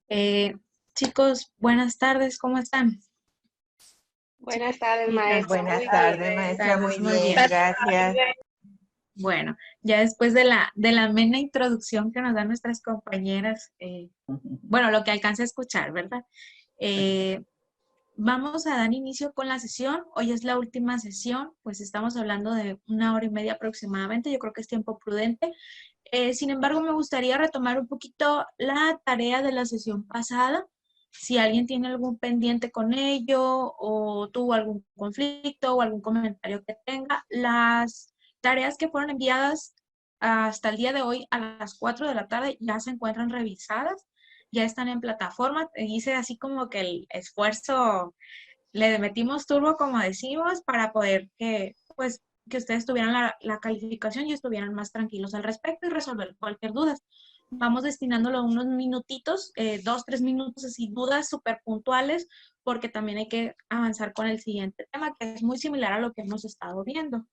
Eh, Chicos, buenas tardes, ¿cómo están? Buenas tardes, Chicas, maestra. Buenas Muy tardes, bien. maestra. tardes, Muy muy bien, bien. gracias. Bueno, ya después de la amena introducción que nos dan nuestras compañeras, bueno, lo que alcance a escuchar, ¿verdad? Eh, Vamos a dar inicio con la sesión. Hoy es la última sesión, pues estamos hablando de 1 hora y media aproximadamente. Yo creo que es tiempo prudente. Sin embargo, me gustaría retomar un poquito la tarea de la sesión pasada. Si alguien tiene algún pendiente con ello o tuvo algún conflicto o algún comentario que tenga, las tareas que fueron enviadas hasta el día de hoy a las 4 de la tarde ya se encuentran revisadas, ya están en plataforma. Hice así como que el esfuerzo, le metimos turbo, como decimos, para poder que, pues, que ustedes tuvieran la calificación y estuvieran más tranquilos al respecto y resolver cualquier duda. Vamos destinándolo unos minutitos, 2, 3 minutos, así, dudas súper puntuales, porque también hay que avanzar con el siguiente tema, que es muy similar a lo que hemos estado viendo.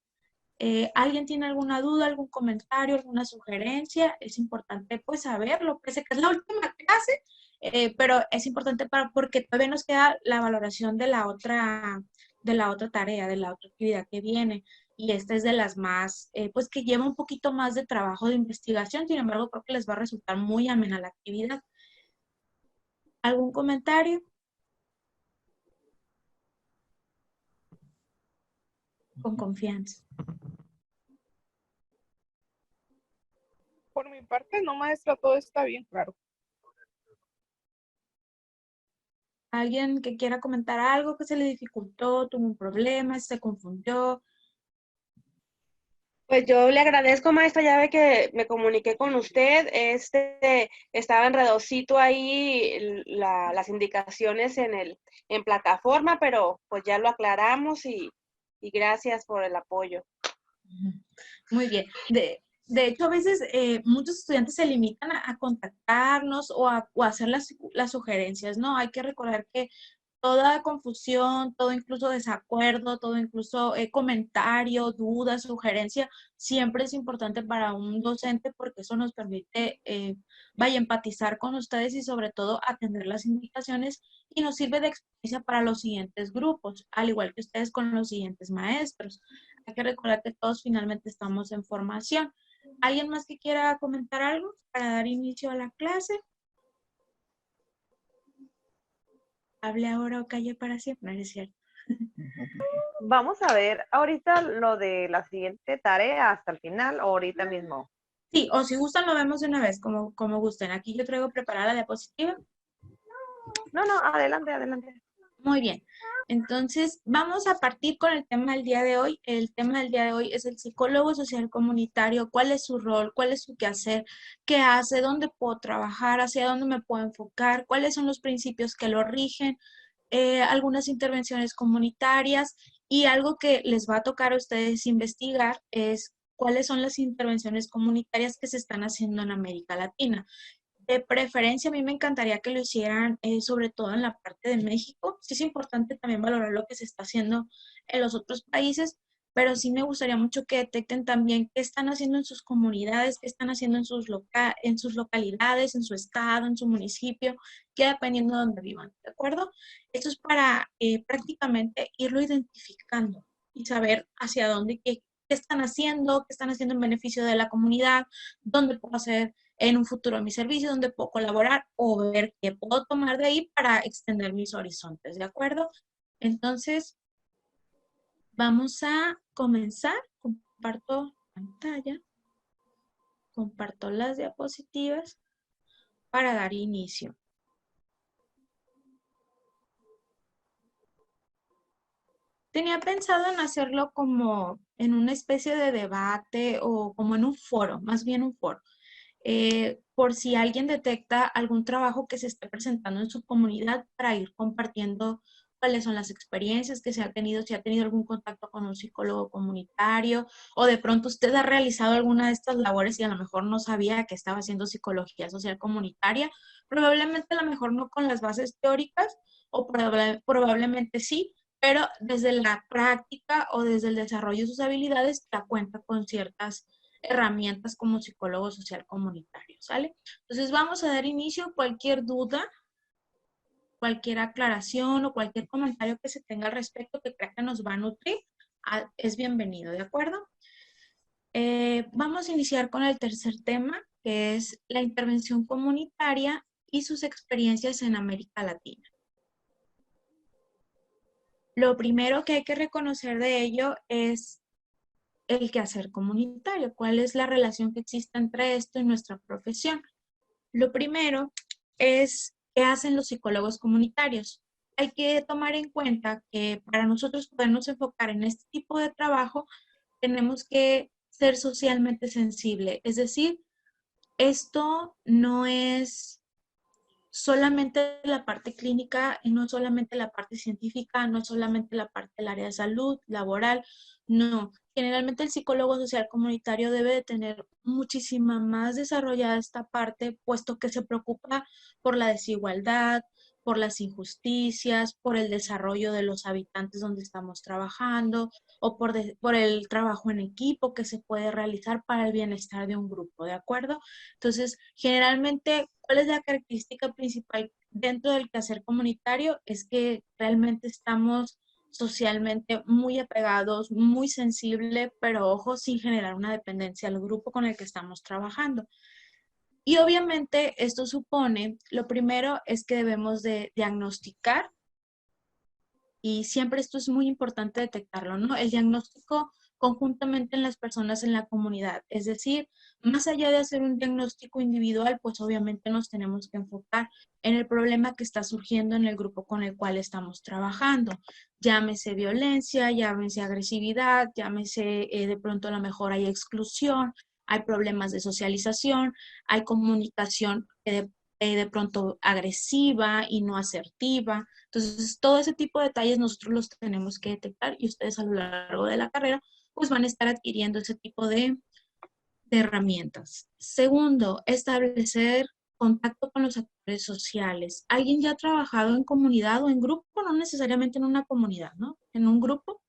¿Alguien tiene alguna duda, algún comentario, alguna sugerencia? Es importante pues saberlo, pese que es la última clase, pero es importante porque todavía nos queda la valoración de la otra tarea, de la otra actividad que viene. Y esta es de las más, pues que lleva un poquito más de trabajo de investigación. Sin embargo, creo que les va a resultar muy amena la actividad. ¿Algún comentario? Con confianza. Por mi parte, no, maestra, todo está bien claro. ¿Alguien que quiera comentar algo que se le dificultó, tuvo un problema, se confundió? Pues yo le agradezco, maestra, ya ve que me comuniqué con usted. Estaba enredosito ahí las indicaciones en plataforma, pero pues ya lo aclaramos y gracias por el apoyo. Muy bien. De hecho, a veces muchos estudiantes se limitan a contactarnos o a hacer las sugerencias, ¿no? Hay que recordar que toda confusión, todo incluso desacuerdo, todo incluso comentario, duda, sugerencia, siempre es importante para un docente porque eso nos permite, vaya, empatizar con ustedes y sobre todo atender las indicaciones y nos sirve de experiencia para los siguientes grupos, al igual que ustedes con los siguientes maestros. Hay que recordar que todos finalmente estamos en formación. ¿Alguien más que quiera comentar algo para dar inicio a la clase? Hable ahora o calle para siempre, ¿no es cierto? Vamos a ver ahorita lo de la siguiente tarea hasta el final o ahorita mismo. Sí, o si gustan lo vemos de una vez, como gusten. Aquí yo traigo preparada la diapositiva. No, no, adelante, adelante. Muy bien. Entonces, vamos a partir con el tema del día de hoy. El tema del día de hoy es el psicólogo social comunitario. ¿Cuál es su rol? ¿Cuál es su quehacer? ¿Qué hace? ¿Dónde puedo trabajar? ¿Hacia dónde me puedo enfocar? ¿Cuáles son los principios que lo rigen? Algunas intervenciones comunitarias y algo que les va a tocar a ustedes investigar es cuáles son las intervenciones comunitarias que se están haciendo en América Latina. De preferencia, a mí me encantaría que lo hicieran sobre todo en la parte de México. Sí es importante también valorar lo que se está haciendo en los otros países, pero sí me gustaría mucho que detecten también qué están haciendo en sus comunidades, qué están haciendo en sus localidades, en su estado, en su municipio, que dependiendo de dónde vivan, ¿de acuerdo? Esto es para prácticamente irlo identificando y saber hacia dónde, qué están haciendo en beneficio de la comunidad, dónde puedo hacer en un futuro mi servicio, donde puedo colaborar o ver qué puedo tomar de ahí para extender mis horizontes, ¿de acuerdo? Entonces, vamos a comenzar. Comparto pantalla, comparto las diapositivas para dar inicio. Tenía pensado en hacerlo como en una especie de debate o como en un foro, más bien un foro. Por si alguien detecta algún trabajo que se esté presentando en su comunidad para ir compartiendo cuáles son las experiencias que se ha tenido, si ha tenido algún contacto con un psicólogo comunitario o de pronto usted ha realizado alguna de estas labores y a lo mejor no sabía que estaba haciendo psicología social comunitaria, probablemente a lo mejor no con las bases teóricas o probablemente sí, pero desde la práctica o desde el desarrollo de sus habilidades ya cuenta con ciertas herramientas como psicólogo social comunitario, ¿sale? Entonces vamos a dar inicio. Cualquier duda, cualquier aclaración o cualquier comentario que se tenga al respecto que crea que nos va a nutrir, es bienvenido, ¿de acuerdo? Vamos a iniciar con el tercer tema, que es la intervención comunitaria y sus experiencias en América Latina. Lo primero que hay que reconocer de ello es el quehacer comunitario. ¿Cuál es la relación que existe entre esto y nuestra profesión? Lo primero es qué hacen los psicólogos comunitarios. Hay que tomar en cuenta que para nosotros podernos enfocar en este tipo de trabajo, tenemos que ser socialmente sensible. Es decir, esto no es solamente la parte clínica y no solamente la parte científica, no solamente la parte del área de salud, laboral, no. Generalmente el psicólogo social comunitario debe de tener muchísima más desarrollada esta parte, puesto que se preocupa por la desigualdad, por las injusticias, por el desarrollo de los habitantes donde estamos trabajando o por el trabajo en equipo que se puede realizar para el bienestar de un grupo, ¿de acuerdo? Entonces, generalmente, ¿cuál es la característica principal dentro del quehacer comunitario? Es que realmente estamos socialmente muy apegados, muy sensibles, pero ojo, sin generar una dependencia al grupo con el que estamos trabajando. Y obviamente esto supone, lo primero es que debemos de diagnosticar, y siempre esto es muy importante detectarlo, ¿no? El diagnóstico conjuntamente en las personas en la comunidad. Es decir, más allá de hacer un diagnóstico individual, pues obviamente nos tenemos que enfocar en el problema que está surgiendo en el grupo con el cual estamos trabajando. Llámese violencia, llámese agresividad, llámese de pronto a lo mejor hay exclusión, hay problemas de socialización, hay comunicación de pronto agresiva y no asertiva. Entonces, todo ese tipo de detalles nosotros los tenemos que detectar y ustedes a lo largo de la carrera pues van a estar adquiriendo ese tipo de herramientas. Segundo, establecer contacto con los actores sociales. ¿Alguien ya ha trabajado en comunidad o en grupo? No necesariamente en una comunidad, ¿no? En un grupo.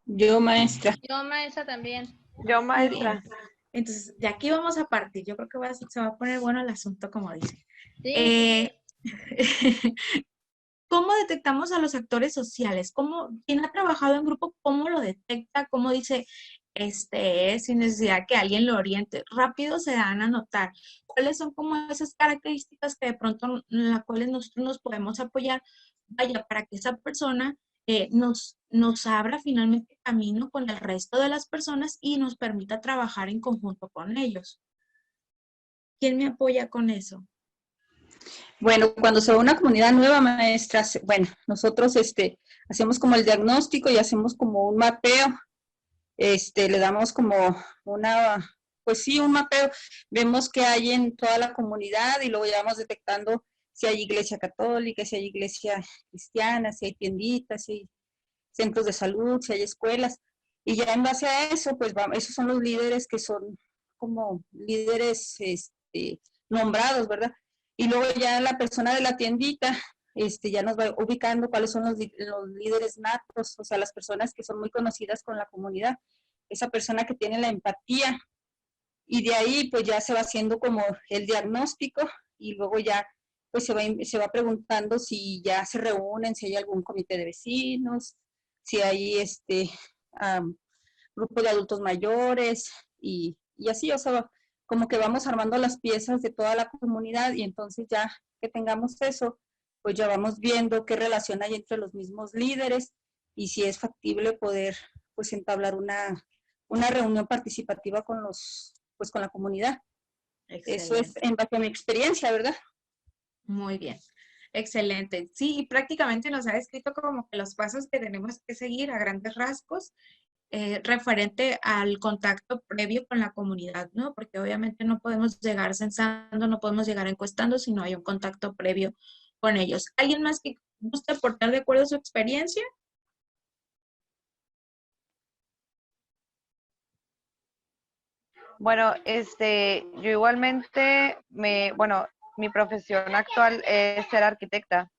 Yo, maestra. Yo, maestra, también. Yo, Muy bien. maestra. Entonces, de aquí vamos a partir. Yo creo que se va a poner bueno el asunto, como dice. Sí. ¿Cómo detectamos a los actores sociales? ¿Quién ha trabajado en grupo, cómo lo detecta? ¿Cómo dice, este es, sin necesidad que alguien lo oriente? Rápido se dan a notar. ¿Cuáles son como esas características que de pronto en las cuales nosotros nos podemos apoyar? Vaya, para que esa persona nos abra finalmente camino con el resto de las personas y nos permita trabajar en conjunto con ellos. ¿Quién me apoya con eso? Bueno, cuando se va a una comunidad nueva, maestra, bueno, nosotros hacemos como el diagnóstico y hacemos como un mapeo, le damos como pues sí, un mapeo, vemos qué hay en toda la comunidad y luego ya vamos detectando si hay iglesia católica, si hay iglesia cristiana, si hay tienditas, si hay centros de salud, si hay escuelas, y ya en base a eso, pues esos son los líderes que son como líderes nombrados, ¿verdad? Y luego ya la persona de la tiendita ya nos va ubicando cuáles son los líderes natos, o sea, las personas que son muy conocidas con la comunidad, esa persona que tiene la empatía, y de ahí pues ya se va haciendo como el diagnóstico, y luego ya pues se va preguntando si ya se reúnen, si hay algún comité de vecinos, si hay grupo de adultos mayores, y así, o sea, como que vamos armando las piezas de toda la comunidad, y entonces ya que tengamos eso, pues ya vamos viendo qué relación hay entre los mismos líderes, y si es factible poder pues entablar una reunión participativa pues con la comunidad. Excelente. Eso es en base a mi experiencia, ¿verdad? Muy bien. Excelente. Sí, y prácticamente nos ha descrito como que los pasos que tenemos que seguir a grandes rasgos referente al contacto previo con la comunidad, ¿no? Porque obviamente no podemos llegar censando, no podemos llegar encuestando si no hay un contacto previo con ellos. ¿Alguien más que guste aportar de acuerdo a su experiencia? Bueno, yo igualmente bueno, mi profesión actual es ser arquitecta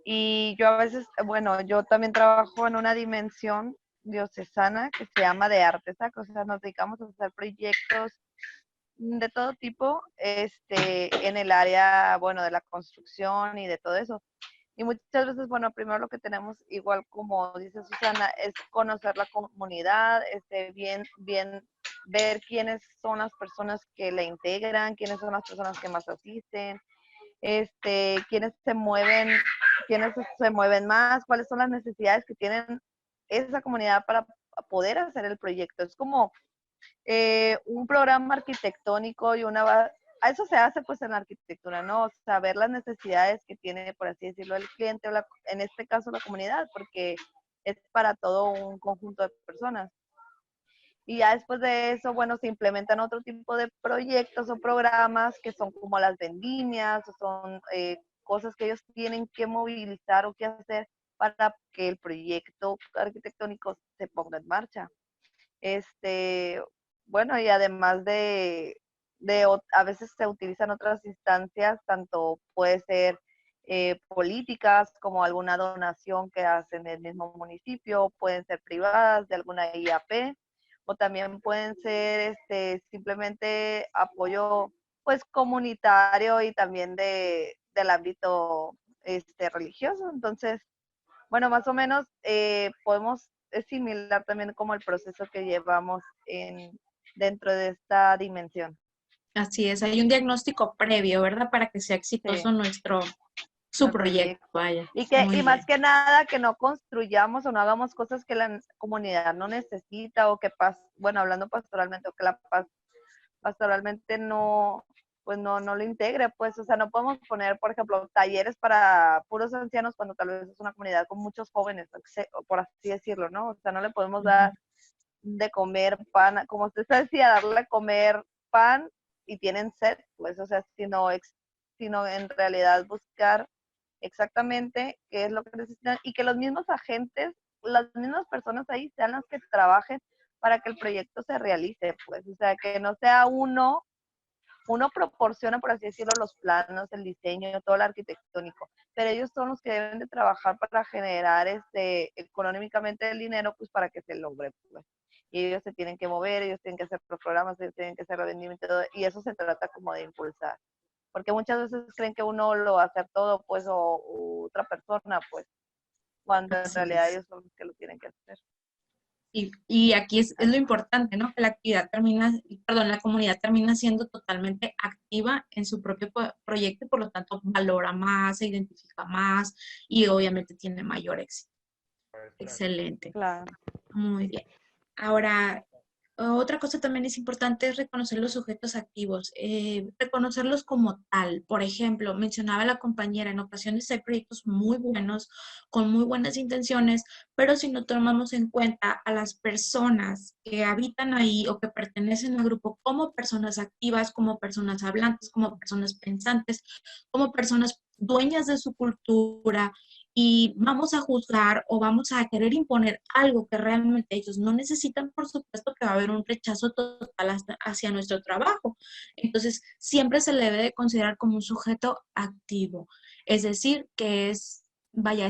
y yo a veces, bueno, yo también trabajo en una dimensión diocesana que se llama de arte sacro, o sea, nos dedicamos a hacer proyectos de todo tipo, en el área, bueno, de la construcción y de todo eso. Y muchas veces, bueno, primero lo que tenemos, igual como dice Susana, es conocer la comunidad, bien ver quiénes son las personas que la integran, quiénes son las personas que más asisten, quiénes se mueven más, cuáles son las necesidades que tienen esa comunidad para poder hacer el proyecto. Es como un programa arquitectónico y a eso se hace pues en la arquitectura, ¿no? Saber las necesidades que tiene, por así decirlo, el cliente o en este caso la comunidad, porque es para todo un conjunto de personas. Y ya después de eso, bueno, se implementan otro tipo de proyectos o programas que son como las vendimias, o son cosas que ellos tienen que movilizar o que hacer para que el proyecto arquitectónico se ponga en marcha. Bueno, y además a veces se utilizan otras instancias, tanto puede ser políticas como alguna donación que hacen el mismo municipio, pueden ser privadas de alguna IAP, o también pueden ser simplemente apoyo pues comunitario y también del ámbito religioso. Entonces, bueno, más o menos es similar también como el proceso que llevamos dentro de esta dimensión. Así es, hay un diagnóstico previo, ¿verdad? Para que sea exitoso Sí. su proyecto, vaya. Y más que nada que no construyamos o no hagamos cosas que la comunidad no necesita o que bueno, hablando pastoralmente, o que pastoralmente no, pues no lo integre, pues, o sea, no podemos poner, por ejemplo, talleres para puros ancianos cuando tal vez es una comunidad con muchos jóvenes, por así decirlo, ¿no? O sea, no le podemos dar de comer pan, como usted decía, darle a comer pan y tienen sed, pues, o sea, sino en realidad buscar exactamente qué es lo que necesitan y que los mismos agentes, las mismas personas ahí sean las que trabajen para que el proyecto se realice, pues, o sea, que no sea uno proporciona, por así decirlo, los planos, el diseño, todo lo arquitectónico, pero ellos son los que deben de trabajar para generar económicamente el dinero, pues, para que se logre, pues. Y ellos se tienen que mover, ellos tienen que hacer los programas, ellos tienen que hacer el rendimiento, y eso se trata como de impulsar. Porque muchas veces creen que uno lo va a hacer todo, pues, o otra persona, pues, cuando en realidad ellos son los que lo tienen que hacer. Y aquí es lo importante, ¿no? Que la comunidad termina siendo totalmente activa en su propio proyecto y por lo tanto valora más, se identifica más y obviamente tiene mayor éxito. Excelente. Claro. Muy bien. Ahora, otra cosa también es importante es reconocer los sujetos activos, reconocerlos como tal. Por ejemplo, mencionaba la compañera, en ocasiones hay proyectos muy buenos, con muy buenas intenciones, pero si no tomamos en cuenta a las personas que habitan ahí o que pertenecen al grupo como personas activas, como personas hablantes, como personas pensantes, como personas dueñas de su cultura, y vamos a juzgar o vamos a querer imponer algo que realmente ellos no necesitan, por supuesto que va a haber un rechazo total hacia nuestro trabajo. Entonces, siempre se le debe de considerar como un sujeto activo, es decir, que es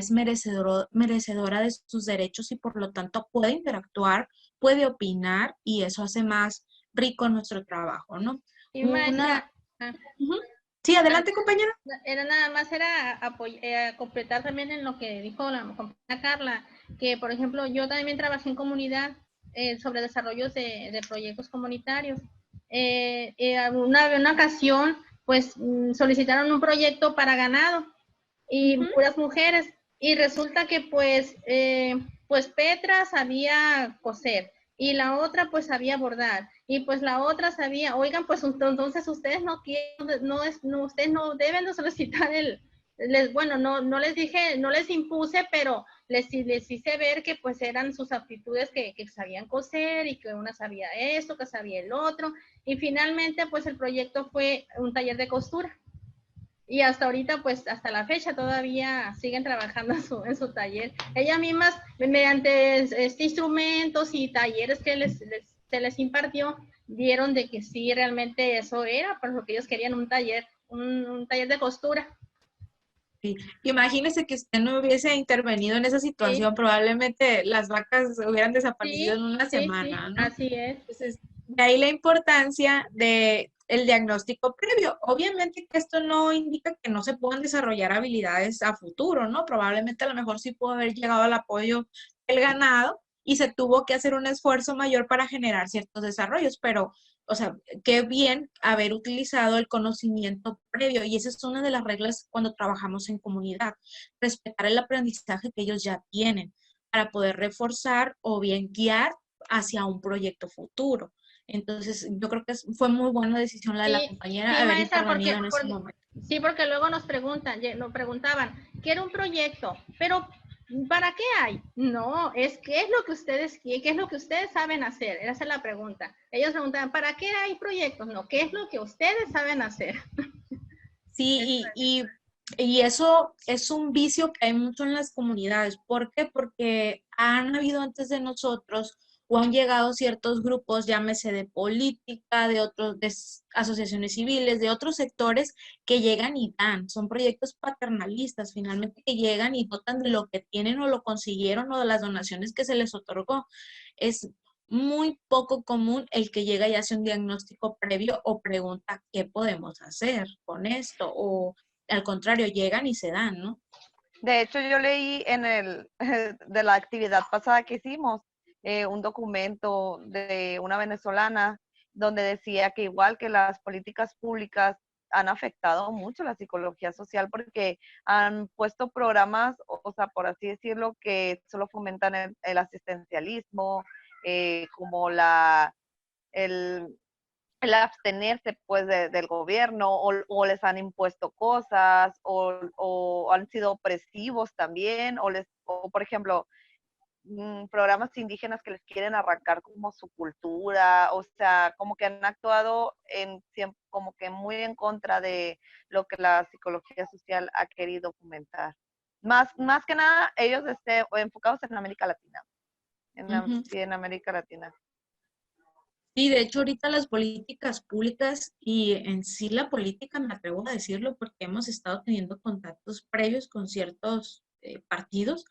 merecedora de sus derechos y por lo tanto puede interactuar, puede opinar y eso hace más rico nuestro trabajo, ¿no? Y maestra, Sí, adelante, compañera. Era completar también en lo que dijo la compañera Carla, que por ejemplo yo también trabajé en comunidad sobre desarrollos de proyectos comunitarios. Una ocasión, pues solicitaron un proyecto para ganado y puras mujeres, y resulta que pues Petra sabía coser y la otra pues sabía bordar y pues la otra sabía, oigan, pues entonces ustedes no quieren, ustedes no deben de solicitar no les dije, no les impuse, pero les hice ver que pues eran sus aptitudes que sabían coser y que una sabía esto, que sabía el otro, y finalmente pues el proyecto fue un taller de costura. Y hasta ahorita, pues hasta la fecha todavía siguen trabajando en su taller. Ellas mismas, mediante instrumentos y talleres que se les impartió, vieron de que sí, realmente eso era, por lo que ellos querían un taller de costura. Sí. Imagínese que usted no hubiese intervenido en esa situación, probablemente las vacas hubieran desaparecido en una semana, ¿no? Así es. Entonces, de ahí la importancia de el diagnóstico previo. Obviamente que esto no indica que no se puedan desarrollar habilidades a futuro, ¿no? Probablemente a lo mejor sí pudo haber llegado al apoyo del ganado y se tuvo que hacer un esfuerzo mayor para generar ciertos desarrollos, pero, o sea, qué bien haber utilizado el conocimiento previo, y esa es una de las reglas cuando trabajamos en comunidad, respetar el aprendizaje que ellos ya tienen para poder reforzar o bien guiar hacia un proyecto futuro. Entonces, yo creo que fue muy buena decisión la de la compañera Sí, haber maestra, intervenido en ese momento. sí, porque luego nos preguntaban, quiero un proyecto, pero ¿para qué hay? No, ¿qué es lo que ustedes quieren? ¿Qué es lo que ustedes saben hacer? Esa es la pregunta. Ellos preguntaban, ¿para qué hay proyectos? No, ¿qué es lo que ustedes saben hacer? Sí, y eso es un vicio que hay mucho en las comunidades. ¿Por qué? Porque han habido antes de nosotros o han llegado ciertos grupos, llámese de política, de otros, de asociaciones civiles, de otros sectores que llegan y dan. Son proyectos paternalistas, finalmente, que llegan y dotan de lo que tienen o lo consiguieron o de las donaciones que se les otorgó. Es muy poco común el que llega y hace un diagnóstico previo o pregunta qué podemos hacer con esto, o al contrario, llegan y se dan, ¿no? De hecho, yo leí en de la actividad pasada que hicimos, un documento de una venezolana donde decía que igual que las políticas públicas han afectado mucho la psicología social porque han puesto programas, o sea, por así decirlo, que solo fomentan el asistencialismo, como el, el abstenerse pues del gobierno, o les han impuesto cosas, o han sido opresivos también, o por ejemplo, programas indígenas que les quieren arrancar como su cultura, o sea, como que han actuado como que muy en contra de lo que la psicología social ha querido fomentar. Más que nada, ellos enfocados en América Latina, sí, en América Latina. Sí, de hecho ahorita las políticas públicas y en sí la política, me atrevo a decirlo porque hemos estado teniendo contactos previos con ciertos partidos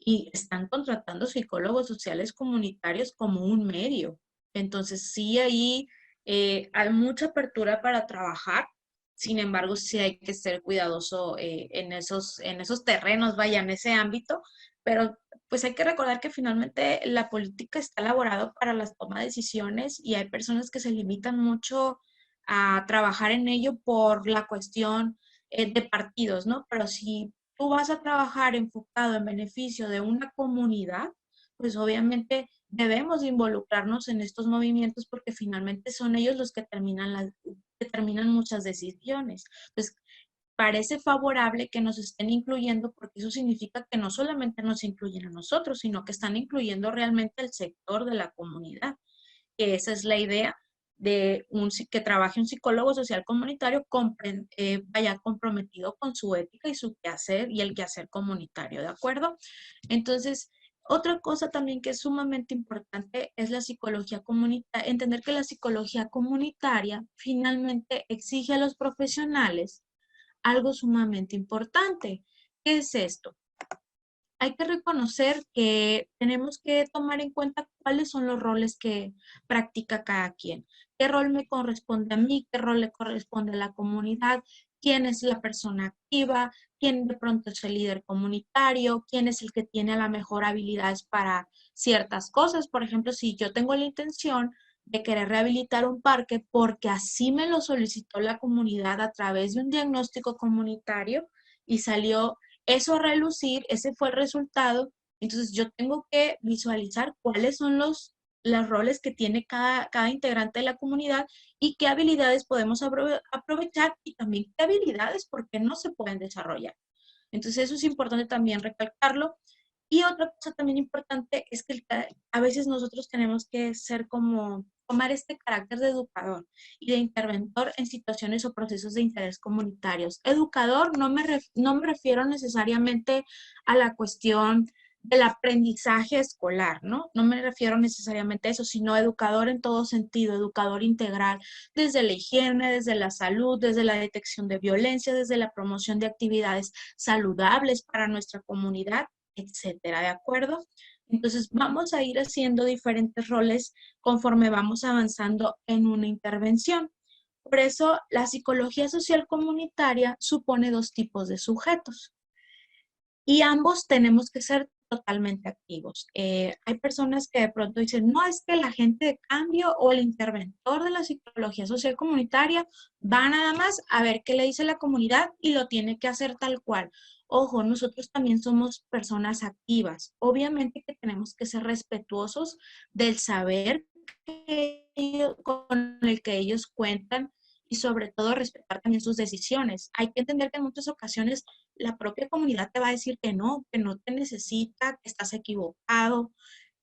y están contratando psicólogos sociales comunitarios como un medio. Entonces sí, ahí hay mucha apertura para trabajar. Sin embargo, sí hay que ser cuidadoso en esos terrenos, vaya, en ese ámbito, pero pues hay que recordar que finalmente la política está elaborada para la toma de decisiones y hay personas que se limitan mucho a trabajar en ello por la cuestión de partidos, ¿no? Pero si tú vas a trabajar enfocado en beneficio de una comunidad, pues obviamente debemos involucrarnos en estos movimientos porque finalmente son ellos los que determinan muchas decisiones. Entonces, parece favorable que nos estén incluyendo porque eso significa que no solamente nos incluyen a nosotros, sino que están incluyendo realmente el sector de la comunidad, que esa es la idea de que trabaje un psicólogo social comunitario vaya comprometido con su ética y su quehacer y el quehacer comunitario, ¿de acuerdo? Entonces, otra cosa también que es sumamente importante es la psicología comunitaria, entender que la psicología comunitaria finalmente exige a los profesionales algo sumamente importante. ¿Qué es esto? Hay que reconocer que tenemos que tomar en cuenta cuáles son los roles que practica cada quien. ¿Qué rol me corresponde a mí? ¿Qué rol le corresponde a la comunidad? ¿Quién es la persona activa? ¿Quién de pronto es el líder comunitario? ¿Quién es el que tiene a la mejor habilidades para ciertas cosas? Por ejemplo, si yo tengo la intención de querer rehabilitar un parque porque así me lo solicitó la comunidad a través de un diagnóstico comunitario y salió eso a relucir, ese fue el resultado. Entonces yo tengo que visualizar cuáles son los roles que tiene cada integrante de la comunidad y qué habilidades podemos aprovechar y también qué habilidades, porque no se pueden desarrollar. Entonces eso es importante también recalcarlo. Y otra cosa también importante es que a veces nosotros tenemos que ser como, tomar este carácter de educador y de interventor en situaciones o procesos de interés comunitarios. Educador no me refiero necesariamente a la cuestión del aprendizaje escolar, ¿no? No me refiero necesariamente a eso, sino educador en todo sentido, educador integral, desde la higiene, desde la salud, desde la detección de violencia, desde la promoción de actividades saludables para nuestra comunidad, etcétera, ¿de acuerdo? Entonces vamos a ir haciendo diferentes roles conforme vamos avanzando en una intervención. Por eso la psicología social comunitaria supone dos tipos de sujetos y ambos tenemos que ser totalmente activos. Hay personas que de pronto dicen, no, es que el agente de cambio o el interventor de la psicología social comunitaria va nada más a ver qué le dice la comunidad y lo tiene que hacer tal cual. Ojo, nosotros también somos personas activas. Obviamente que tenemos que ser respetuosos del saber con el que ellos cuentan y sobre todo respetar también sus decisiones. Hay que entender que en muchas ocasiones la propia comunidad te va a decir que no te necesita, que estás equivocado,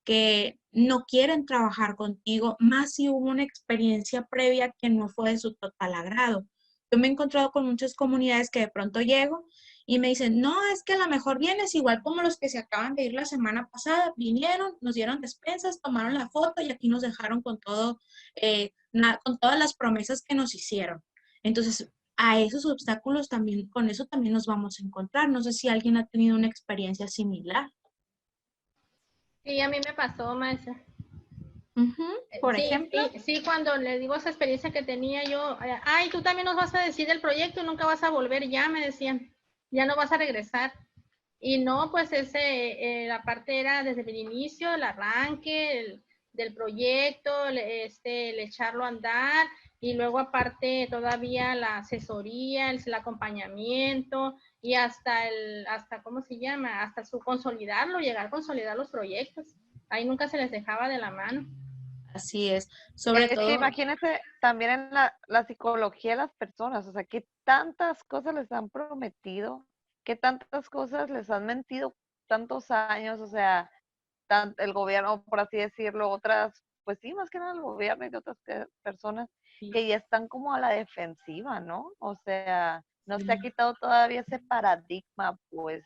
que no quieren trabajar contigo, más si hubo una experiencia previa que no fue de su total agrado. Yo me he encontrado con muchas comunidades que de pronto llego y me dicen, no, es que a lo mejor vienes igual como los que se acaban de ir la semana pasada, vinieron, nos dieron despensas, tomaron la foto y aquí nos dejaron con todo, con todas las promesas que nos hicieron. Entonces, a esos obstáculos también, con eso también nos vamos a encontrar. No sé si alguien ha tenido una experiencia similar. Sí, a mí me pasó, maestra. Por Sí, ejemplo. sí, cuando le digo esa experiencia que tenía yo, ay, tú también nos vas a decir del proyecto, nunca vas a volver ya, me decían, ya no vas a regresar. Y no, pues la parte era desde el inicio, el arranque del proyecto, el echarlo a andar, y luego aparte todavía la asesoría, el acompañamiento, y hasta ¿cómo se llama? Hasta su consolidarlo, llegar a consolidar los proyectos. Ahí nunca se les dejaba de la mano. Así es, sobre todo. Que imagínense también en la psicología de las personas, o sea, qué tantas cosas les han prometido, qué tantas cosas les han mentido tantos años, o sea, el gobierno, por así decirlo, otras, pues sí, más que nada el gobierno y de otras personas que ya están como a la defensiva, ¿no? O sea, no se ha quitado todavía ese paradigma, pues,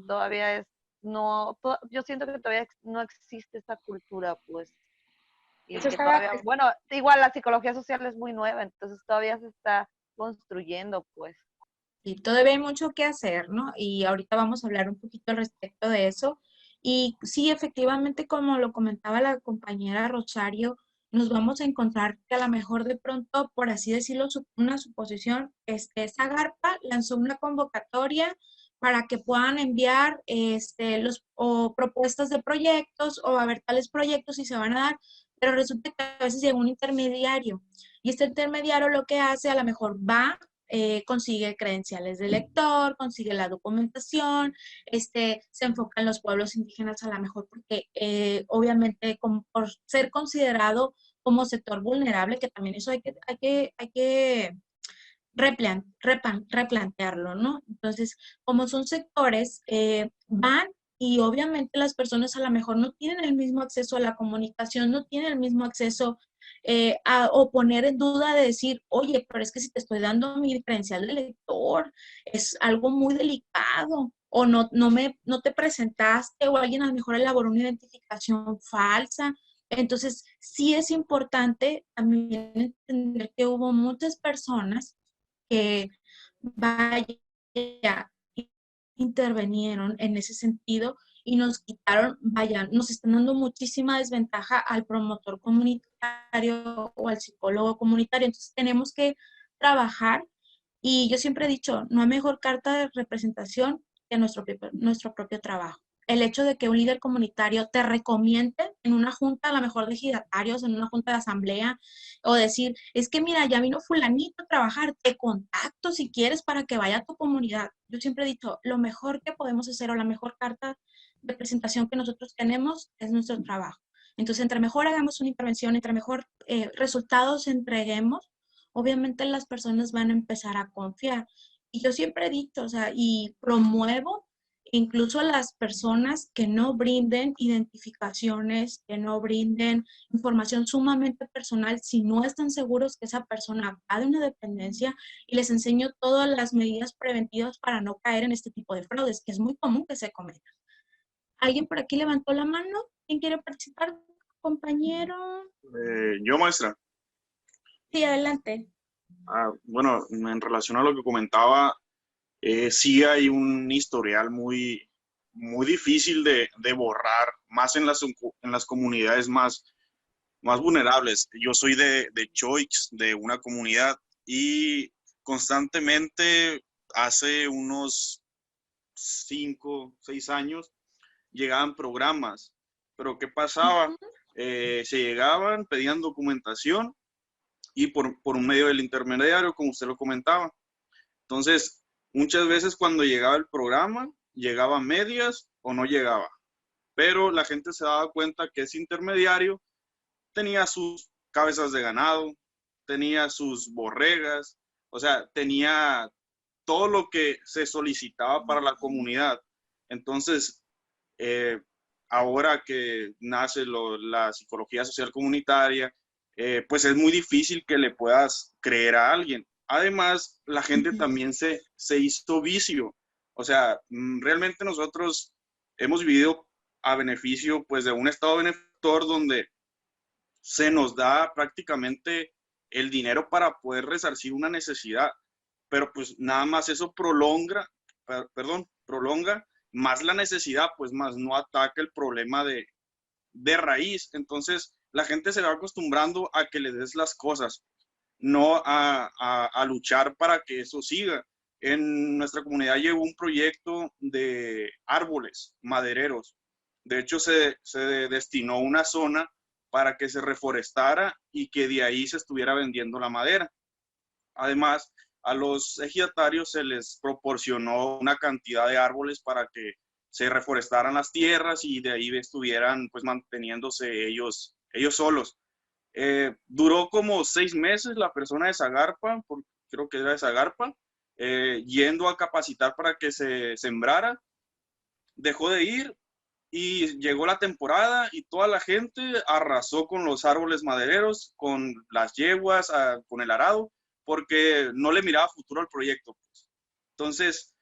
todavía es, no, yo siento que todavía no existe esa cultura, pues. Y que todavía, bueno, igual la psicología social es muy nueva, entonces todavía se está construyendo, pues. Y todavía hay mucho que hacer, ¿no? Y ahorita vamos a hablar un poquito al respecto de eso. Y sí, efectivamente, como lo comentaba la compañera Rosario, nos vamos a encontrar que a lo mejor de pronto, por así decirlo, una suposición, esa GARPA lanzó una convocatoria para que puedan enviar o propuestas de proyectos o a ver tales proyectos y se van a dar, pero resulta que a veces llega un intermediario y este intermediario lo que hace a lo mejor va, consigue credenciales de lector, consigue la documentación, se enfoca en los pueblos indígenas a lo mejor porque obviamente por ser considerado como sector vulnerable, que también eso hay que replantearlo, ¿no? Entonces, como son sectores, van y obviamente las personas a lo mejor no tienen el mismo acceso a la comunicación, no tienen el mismo acceso o poner en duda de decir, oye, pero es que si te estoy dando mi credencial de lector, es algo muy delicado, o no te presentaste, o alguien a lo mejor elaboró una identificación falsa. Entonces, sí es importante también entender que hubo muchas personas que intervinieron en ese sentido y nos quitaron, nos están dando muchísima desventaja al promotor comunitario o al psicólogo comunitario. Entonces tenemos que trabajar y yo siempre he dicho, no hay mejor carta de representación que nuestro propio trabajo. El hecho de que un líder comunitario te recomiende en una junta, a lo mejor de ejidatarios, en una junta de asamblea, o decir, es que mira, ya vino fulanito a trabajar, te contacto si quieres para que vaya a tu comunidad. Yo siempre he dicho, lo mejor que podemos hacer o la mejor carta de presentación que nosotros tenemos es nuestro trabajo. Entonces, entre mejor hagamos una intervención, entre mejor resultados entreguemos, obviamente las personas van a empezar a confiar. Y yo siempre he dicho, o sea, y promuevo incluso a las personas que no brinden identificaciones, que no brinden información sumamente personal, si no están seguros que esa persona va de una dependencia, y les enseño todas las medidas preventivas para no caer en este tipo de fraudes, que es muy común que se cometan. ¿Alguien por aquí levantó la mano? ¿Quién quiere participar, compañero? Yo, maestra. Sí, adelante. Bueno, en relación a lo que comentaba, sí hay un historial muy difícil de borrar, más en las comunidades más más vulnerables. Yo soy de Choix, de una comunidad, y constantemente hace unos 5, 6 años llegaban programas, pero ¿qué pasaba? Se llegaban, pedían documentación y por un medio del intermediario, como usted lo comentaba. Entonces, muchas veces cuando llegaba el programa, llegaba a medias o no llegaba, pero la gente se daba cuenta que ese intermediario tenía sus cabezas de ganado, tenía sus borregas, o sea, tenía todo lo que se solicitaba para la comunidad. Entonces, ahora que nace la psicología social comunitaria, pues es muy difícil que le puedas creer a alguien. Además, la gente también se hizo vicio. O sea, realmente nosotros hemos vivido a beneficio pues de un estado benefactor donde se nos da prácticamente el dinero para poder resarcir una necesidad, pero pues nada más eso prolonga más la necesidad, pues más no ataca el problema de raíz. Entonces la gente se va acostumbrando a que le des las cosas, no a luchar para que eso siga. En nuestra comunidad llegó un proyecto de árboles madereros. De hecho, se destinó una zona para que se reforestara y que de ahí se estuviera vendiendo la madera. Además, a los ejidatarios se les proporcionó una cantidad de árboles para que se reforestaran las tierras y de ahí estuvieran pues manteniéndose ellos solos. Duró como 6 meses la persona de Zagarpa, creo que era de Zagarpa, yendo a capacitar para que se sembrara. Dejó de ir y llegó la temporada y toda la gente arrasó con los árboles madereros, con las yeguas, con el arado, porque no le miraba futuro al proyecto, pues. Entonces,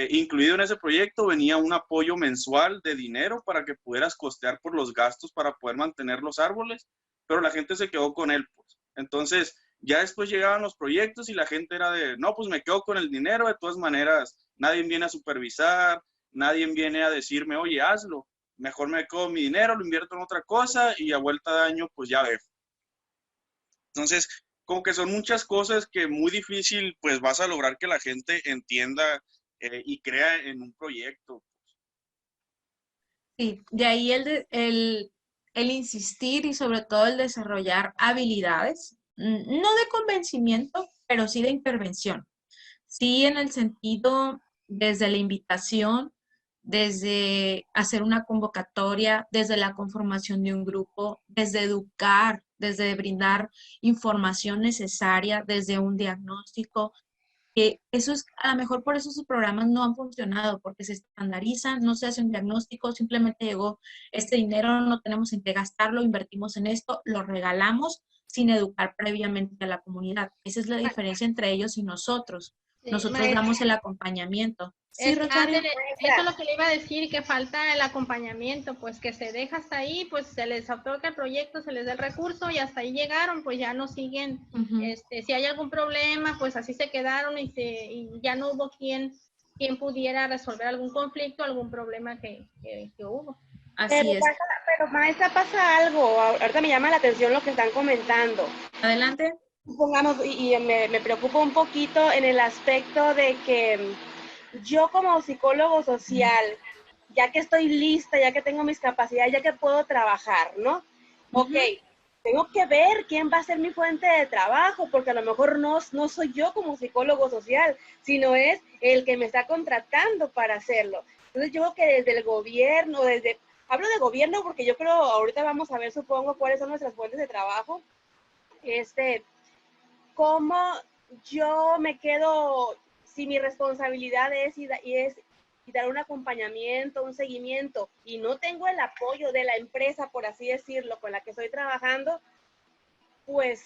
incluido en ese proyecto venía un apoyo mensual de dinero para que pudieras costear por los gastos para poder mantener los árboles, pero la gente se quedó con él, pues. Entonces, ya después llegaban los proyectos y la gente era de, no, pues me quedo con el dinero, de todas maneras, nadie viene a supervisar, nadie viene a decirme, oye, hazlo. Mejor me quedo mi dinero, lo invierto en otra cosa y a vuelta de año, pues ya veo. Entonces, como que son muchas cosas que muy difícil, pues vas a lograr que la gente entienda y crea en un proyecto. Sí, de ahí el insistir y sobre todo el desarrollar habilidades, no de convencimiento, pero sí de intervención. Sí, en el sentido desde la invitación, desde hacer una convocatoria, desde la conformación de un grupo, desde educar, desde brindar información necesaria, desde un diagnóstico. Eso es, a lo mejor por eso sus programas no han funcionado, porque se estandarizan, no se hace un diagnóstico, simplemente llegó este dinero, no tenemos en qué gastarlo, invertimos en esto, lo regalamos sin educar previamente a la comunidad. Esa es la diferencia entre ellos y nosotros. Sí, Nosotros maestra, damos el acompañamiento. Sí, Rosario. ándele, eso es lo que le iba a decir, que falta el acompañamiento, pues que se deja hasta ahí, pues se les otorga el proyecto, se les da el recurso y hasta ahí llegaron, pues ya no siguen. Si hay algún problema, pues así se quedaron y ya no hubo quien pudiera resolver algún conflicto, algún problema que hubo. Así es. Pero maestra, pasa algo. Ahorita me llama la atención lo que están comentando. Adelante. Supongamos, y me preocupa un poquito en el aspecto de que yo como psicólogo social, ya que estoy lista, ya que tengo mis capacidades, ya que puedo trabajar, ¿no? Ok, tengo que ver quién va a ser mi fuente de trabajo, porque a lo mejor no soy yo como psicólogo social, sino es el que me está contratando para hacerlo. Entonces yo creo que desde el gobierno, hablo de gobierno porque yo creo, ahorita vamos a ver, supongo, cuáles son nuestras fuentes de trabajo, cómo yo me quedo, si mi responsabilidad es dar un acompañamiento, un seguimiento, y no tengo el apoyo de la empresa, por así decirlo, con la que estoy trabajando, pues,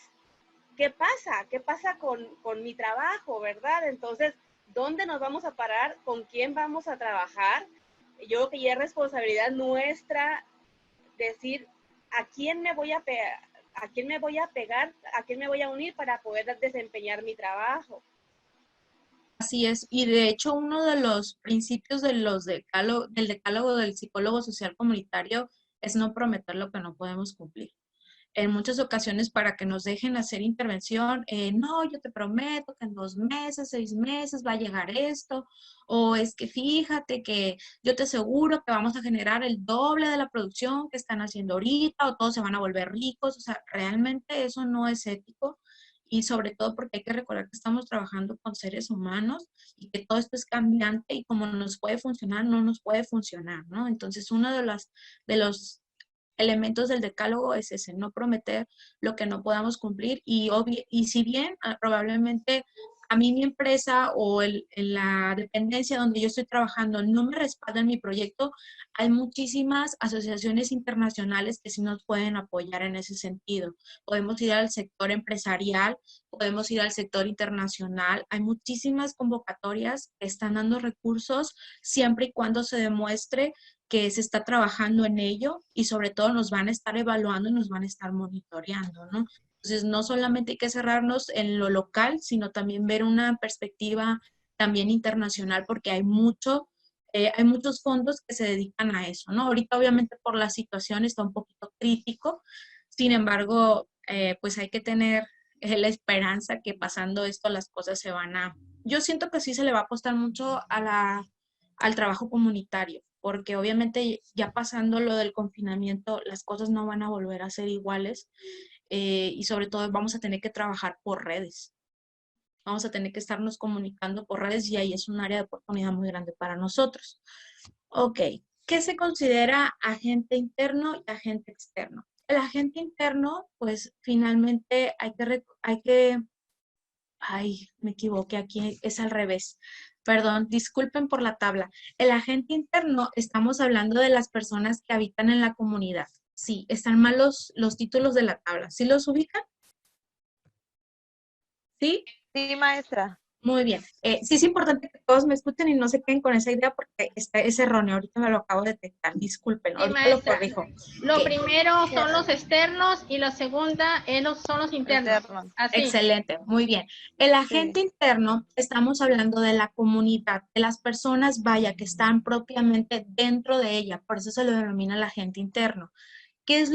¿qué pasa? ¿Qué pasa con mi trabajo, verdad? Entonces, ¿dónde nos vamos a parar? ¿Con quién vamos a trabajar? Yo creo que ya es responsabilidad nuestra decir a quién me voy a pegar, a quién me voy a unir para poder desempeñar mi trabajo. Así es, y de hecho uno de los principios del decálogo del psicólogo social comunitario es no prometer lo que no podemos cumplir. en muchas ocasiones para que nos dejen hacer intervención, no, yo te prometo que en 2 meses, 6 meses va a llegar esto, o es que fíjate que yo te aseguro que vamos a generar el doble de la producción que están haciendo ahorita, o todos se van a volver ricos. O sea, realmente eso no es ético, y sobre todo porque hay que recordar que estamos trabajando con seres humanos y que todo esto es cambiante, y como nos puede funcionar, no nos puede funcionar, ¿no? Entonces, uno de los elementos del decálogo es ese, no prometer lo que no podamos cumplir. Y si bien probablemente a mí mi empresa o en la dependencia donde yo estoy trabajando no me respaldan mi proyecto, hay muchísimas asociaciones internacionales que sí nos pueden apoyar en ese sentido. Podemos ir al sector empresarial, podemos ir al sector internacional. Hay muchísimas convocatorias que están dando recursos siempre y cuando se demuestre que se está trabajando en ello, y sobre todo nos van a estar evaluando y nos van a estar monitoreando, ¿no? Entonces, no solamente hay que cerrarnos en lo local, sino también ver una perspectiva también internacional, porque hay muchos fondos que se dedican a eso, ¿no? Ahorita, obviamente, por la situación está un poquito crítico. Sin embargo, pues hay que tener la esperanza que pasando esto las cosas se van a... Yo siento que sí se le va a apostar mucho al trabajo comunitario, porque obviamente ya pasando lo del confinamiento, las cosas no van a volver a ser iguales, y sobre todo vamos a tener que trabajar por redes. Vamos a tener que estarnos comunicando por redes, y ahí es un área de oportunidad muy grande para nosotros. Ok, ¿qué se considera agente interno y agente externo? El agente interno, pues finalmente ay, me equivoqué, aquí es al revés. Perdón, disculpen por la tabla. El agente interno, estamos hablando de las personas que habitan en la comunidad. Sí, están mal los títulos de la tabla. ¿Sí los ubican? ¿Sí? Sí, maestra. Muy bien. Sí es importante que todos me escuchen y no se queden con esa idea, porque es erróneo. Ahorita me lo acabo de detectar. Disculpen, Sí, ahorita lo maestra. corrijo. Lo Ok. primero son los externos y la segunda son los internos. Interno. Así. Excelente, muy bien. El agente Sí. interno, estamos hablando de la comunidad, de las personas, vaya, que están propiamente dentro de ella, por eso se lo denomina el agente interno. ¿Qué es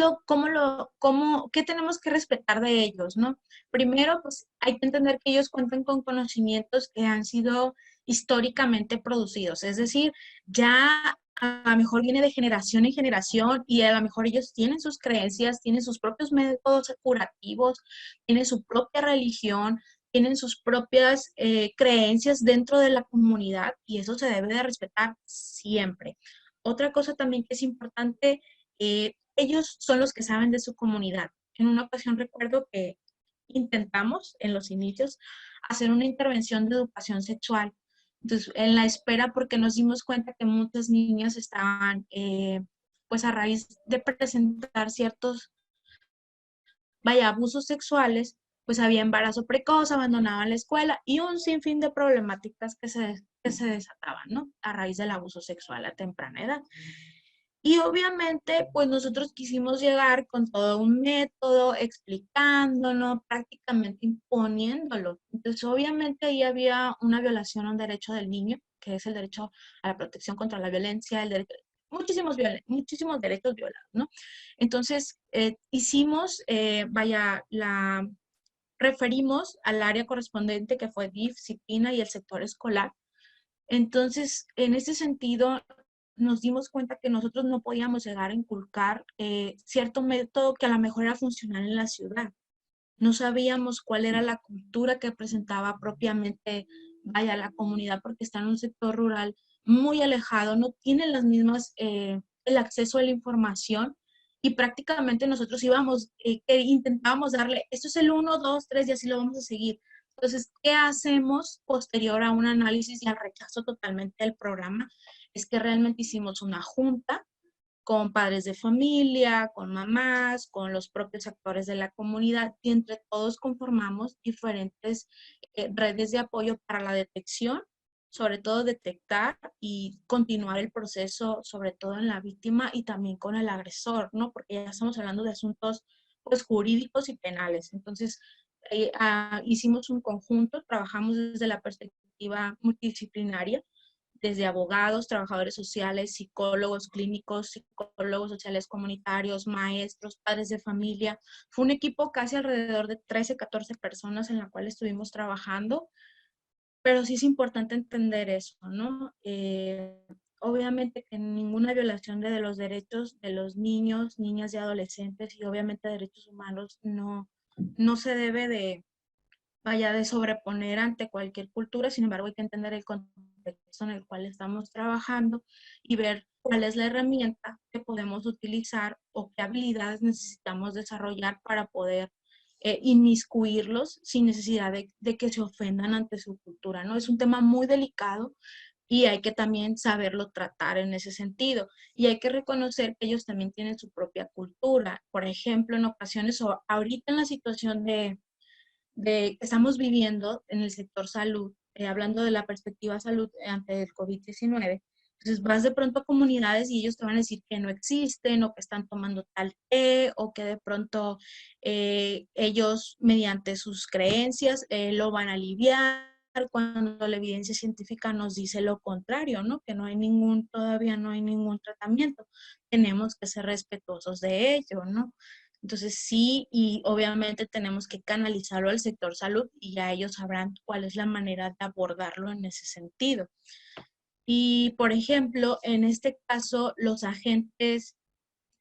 qué tenemos que respetar de ellos, no? Primero, pues hay que entender que ellos cuentan con conocimientos que han sido históricamente producidos, es decir, ya a lo mejor viene de generación en generación, y a lo mejor ellos tienen sus creencias, tienen sus propios métodos curativos, tienen su propia religión, tienen sus propias creencias dentro de la comunidad, y eso se debe de respetar siempre. Otra cosa también que es importante, ellos son los que saben de su comunidad. En una ocasión recuerdo que intentamos en los inicios hacer una intervención de educación sexual. Entonces, en la espera, porque nos dimos cuenta que muchas niñas estaban, pues a raíz de presentar ciertos, vaya, abusos sexuales, pues había embarazo precoz, abandonaban la escuela y un sinfín de problemáticas que se desataban, ¿no? A raíz del abuso sexual a temprana edad. Y obviamente, pues nosotros quisimos llegar con todo un método, explicándolo, prácticamente imponiéndolo. Entonces, obviamente ahí había una violación a un derecho del niño, que es el derecho a la protección contra la violencia, muchísimos derechos violados, ¿no? Entonces, referimos al área correspondiente, que fue DIF, disciplina y el sector escolar. Entonces, en ese sentido, nos dimos cuenta que nosotros no podíamos llegar a inculcar cierto método que a lo mejor era funcional en la ciudad. No sabíamos cuál era la cultura que presentaba propiamente, vaya, la comunidad, porque está en un sector rural muy alejado, no tiene las mismas, el acceso a la información, y prácticamente nosotros intentábamos darle, esto es el 1, 2, 3 y así lo vamos a seguir. Entonces, ¿qué hacemos posterior a un análisis y al rechazo totalmente del programa? Es que realmente hicimos una junta con padres de familia, con mamás, con los propios actores de la comunidad, y entre todos conformamos diferentes redes de apoyo para la detección, sobre todo detectar y continuar el proceso, sobre todo en la víctima y también con el agresor, ¿no? Porque ya estamos hablando de asuntos, pues, jurídicos y penales. Entonces, hicimos un conjunto, trabajamos desde la perspectiva multidisciplinaria, desde abogados, trabajadores sociales, psicólogos clínicos, psicólogos sociales comunitarios, maestros, padres de familia. Fue un equipo casi alrededor de 13, 14 personas en la cual estuvimos trabajando, pero sí es importante entender eso, ¿no? Obviamente que ninguna violación de los derechos de los niños, niñas y adolescentes y obviamente derechos humanos no se debe de sobreponer ante cualquier cultura. Sin embargo, hay que entender el contexto en el cual estamos trabajando y ver cuál es la herramienta que podemos utilizar o qué habilidades necesitamos desarrollar para poder inmiscuirlos sin necesidad de que se ofendan ante su cultura, ¿no? Es un tema muy delicado y hay que también saberlo tratar en ese sentido. Y hay que reconocer que ellos también tienen su propia cultura. Por ejemplo, en ocasiones, o ahorita en la situación que estamos viviendo en el sector salud, hablando de la perspectiva salud ante el COVID-19, entonces vas de pronto a comunidades y ellos te van a decir que no existen o que están tomando tal té o que de pronto ellos mediante sus creencias lo van a aliviar cuando la evidencia científica nos dice lo contrario, ¿no? Que no hay todavía no hay ningún tratamiento. Tenemos que ser respetuosos de ello, ¿no? Entonces sí, y obviamente tenemos que canalizarlo al sector salud y ya ellos sabrán cuál es la manera de abordarlo en ese sentido. Y, por ejemplo, en este caso, los agentes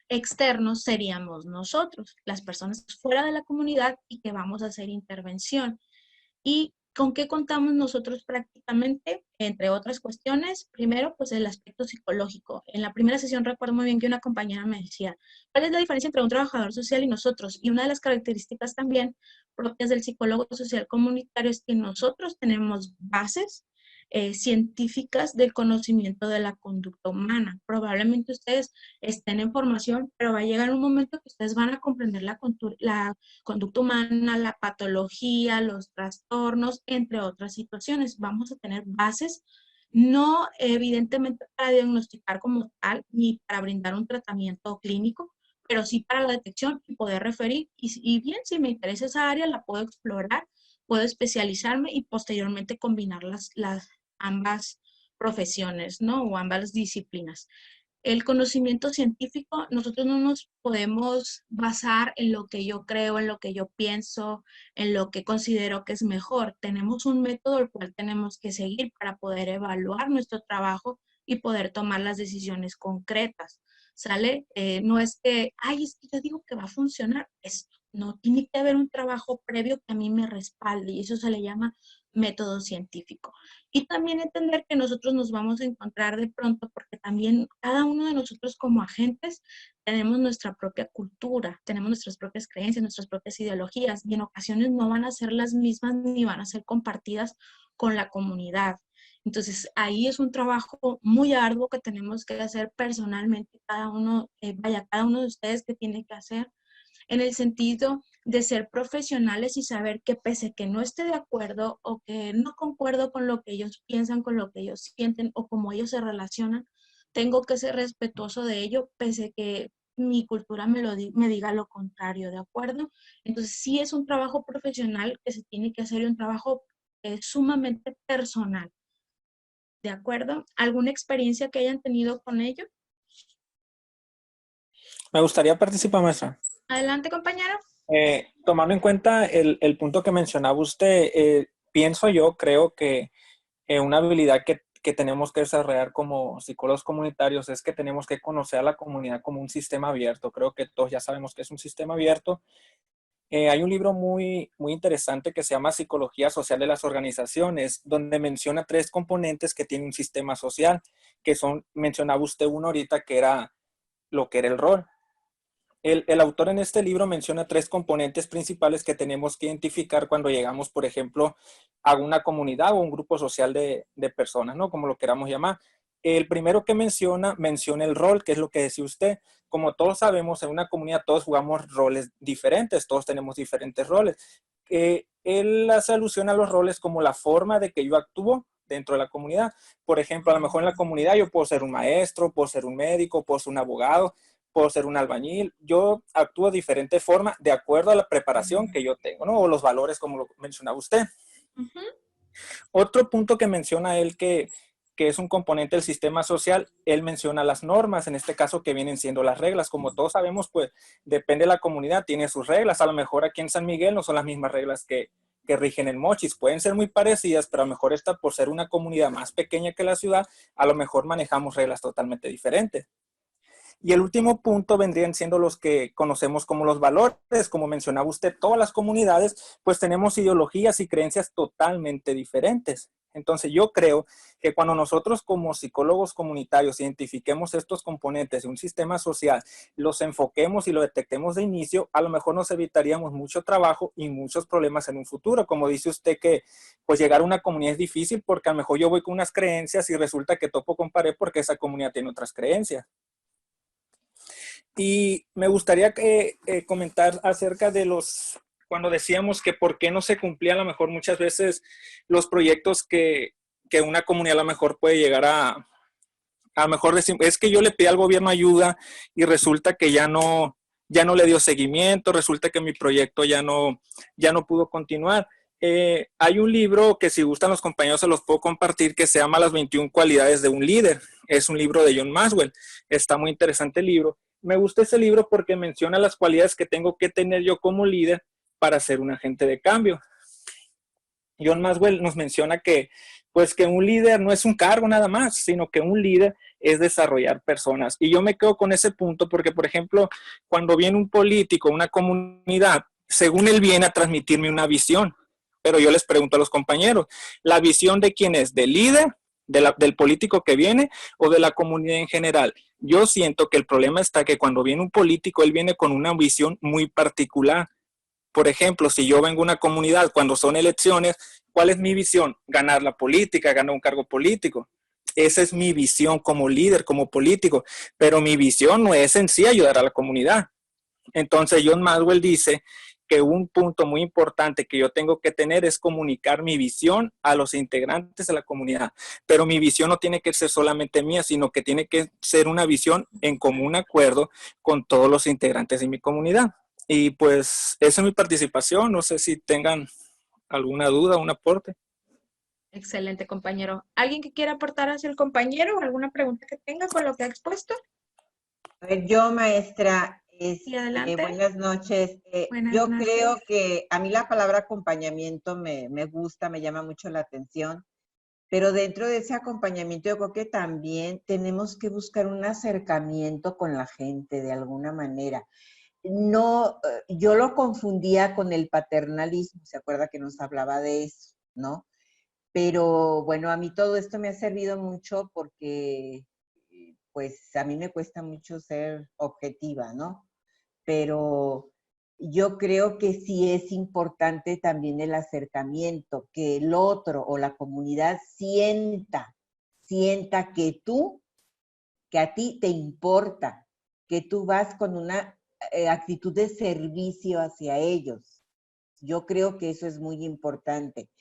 externos seríamos nosotros, las personas fuera de la comunidad y que vamos a hacer intervención. ¿Y con qué contamos nosotros prácticamente? Entre otras cuestiones, primero, pues el aspecto psicológico. En la primera sesión recuerdo muy bien que una compañera me decía, ¿cuál es la diferencia entre un trabajador social y nosotros? Y una de las características también propias del psicólogo social comunitario es que nosotros tenemos bases científicas del conocimiento de la conducta humana. Probablemente ustedes estén en formación, pero va a llegar un momento que ustedes van a comprender la conducta humana, la patología, los trastornos, entre otras situaciones. Vamos a tener bases, no evidentemente para diagnosticar como tal, ni para brindar un tratamiento clínico, pero sí para la detección y poder referir. Y bien, si me interesa esa área, la puedo explorar, puedo especializarme y posteriormente combinar ambas profesiones, ¿no? O ambas disciplinas. El conocimiento científico, nosotros no nos podemos basar en lo que yo creo, en lo que yo pienso, en lo que considero que es mejor. Tenemos un método el cual tenemos que seguir para poder evaluar nuestro trabajo y poder tomar las decisiones concretas, ¿sale? No es que, ay, es que yo digo que va a funcionar esto. No, tiene que haber un trabajo previo que a mí me respalde y eso se le llama método científico. Y también entender que nosotros nos vamos a encontrar de pronto, porque también cada uno de nosotros como agentes tenemos nuestra propia cultura, tenemos nuestras propias creencias, nuestras propias ideologías, y en ocasiones no van a ser las mismas ni van a ser compartidas con la comunidad. Entonces, ahí es un trabajo muy arduo que tenemos que hacer personalmente, cada uno de ustedes que tiene que hacer, en el sentido de ser profesionales y saber que pese a que no esté de acuerdo o que no concuerdo con lo que ellos piensan, con lo que ellos sienten o cómo ellos se relacionan, tengo que ser respetuoso de ello, pese a que mi cultura me diga lo contrario, ¿de acuerdo? Entonces sí es un trabajo profesional que se tiene que hacer y un trabajo sumamente personal, ¿de acuerdo? ¿Alguna experiencia que hayan tenido con ello? Me gustaría participar, maestra. Adelante, compañero. Tomando en cuenta el punto que mencionaba usted, pienso yo, creo que una habilidad que tenemos que desarrollar como psicólogos comunitarios es que tenemos que conocer a la comunidad como un sistema abierto. Creo que todos ya sabemos que es un sistema abierto. Hay un libro muy, muy interesante que se llama Psicología Social de las Organizaciones, donde menciona 3 componentes que tiene un sistema social, que son, mencionaba usted uno ahorita, que era lo que era el rol. El autor en este libro menciona 3 componentes principales que tenemos que identificar cuando llegamos, por ejemplo, a una comunidad o un grupo social de personas, ¿no? Como lo queramos llamar. El primero que menciona el rol, que es lo que decía usted. Como todos sabemos, en una comunidad todos jugamos roles diferentes, todos tenemos diferentes roles. Él hace alusión a los roles como la forma de que yo actúo dentro de la comunidad. Por ejemplo, a lo mejor en la comunidad yo puedo ser un maestro, puedo ser un médico, puedo ser un abogado, puedo ser un albañil. Yo actúo de diferente forma de acuerdo a la preparación que yo tengo, ¿no? O los valores, como lo mencionaba usted. Otro punto que menciona él que que es un componente del sistema social, él menciona las normas, en este caso que vienen siendo las reglas. Como todos sabemos, pues depende de la comunidad, tiene sus reglas. A lo mejor aquí en San Miguel no son las mismas reglas que rigen el Mochis. Pueden ser muy parecidas, pero a lo mejor esta, por ser una comunidad más pequeña que la ciudad, a lo mejor manejamos reglas totalmente diferentes. Y el último punto vendrían siendo los que conocemos como los valores. Como mencionaba usted, todas las comunidades pues tenemos ideologías y creencias totalmente diferentes. Entonces yo creo que cuando nosotros como psicólogos comunitarios identifiquemos estos componentes de un sistema social, los enfoquemos y lo detectemos de inicio, a lo mejor nos evitaríamos mucho trabajo y muchos problemas en un futuro. Como dice usted que pues llegar a una comunidad es difícil porque a lo mejor yo voy con unas creencias y resulta que topo con pared porque esa comunidad tiene otras creencias. Y me gustaría comentar acerca de cuando decíamos que por qué no se cumplían a lo mejor muchas veces los proyectos que una comunidad a lo mejor puede llegar a lo mejor decir, es que yo le pedí al gobierno ayuda y resulta que ya no le dio seguimiento, resulta que mi proyecto ya no pudo continuar. Hay un libro que si gustan los compañeros se los puedo compartir que se llama Las 21 cualidades de un líder. Es un libro de John Maxwell. Está muy interesante el libro. Me gusta ese libro porque menciona las cualidades que tengo que tener yo como líder para ser un agente de cambio. John Maxwell nos menciona que un líder no es un cargo nada más, sino que un líder es desarrollar personas. Y yo me quedo con ese punto porque, por ejemplo, cuando viene un político, una comunidad, según él viene a transmitirme una visión, pero yo les pregunto a los compañeros, ¿la visión de quién es? ¿Del líder? ¿Del político que viene o de la comunidad en general? Yo siento que el problema está que cuando viene un político, él viene con una visión muy particular. Por ejemplo, si yo vengo a una comunidad cuando son elecciones, ¿cuál es mi visión? Ganar la política, ganar un cargo político. Esa es mi visión como líder, como político, pero mi visión no es en sí ayudar a la comunidad. Entonces, John Maxwell dice que un punto muy importante que yo tengo que tener es comunicar mi visión a los integrantes de la comunidad. Pero mi visión no tiene que ser solamente mía, sino que tiene que ser una visión en común acuerdo con todos los integrantes de mi comunidad. Y pues esa es mi participación. No sé si tengan alguna duda, un aporte. Excelente, compañero. ¿Alguien que quiera aportar hacia el compañero o alguna pregunta que tenga con lo que ha expuesto? A ver, yo, maestra, Sí, adelante. buenas noches. Buenas yo noches. creo que a mí la palabra acompañamiento me gusta, me llama mucho la atención, pero dentro de ese acompañamiento yo creo que también tenemos que buscar un acercamiento con la gente de alguna manera. No, yo lo confundía con el paternalismo, ¿se acuerda que nos hablaba de eso, no? Pero bueno, a mí todo esto me ha servido mucho porque pues a mí me cuesta mucho ser objetiva, ¿no? Pero yo creo que sí es importante también el acercamiento, que el otro o la comunidad sienta que a ti te importa, que tú vas con una actitud de servicio hacia ellos. Yo creo que eso es muy importante.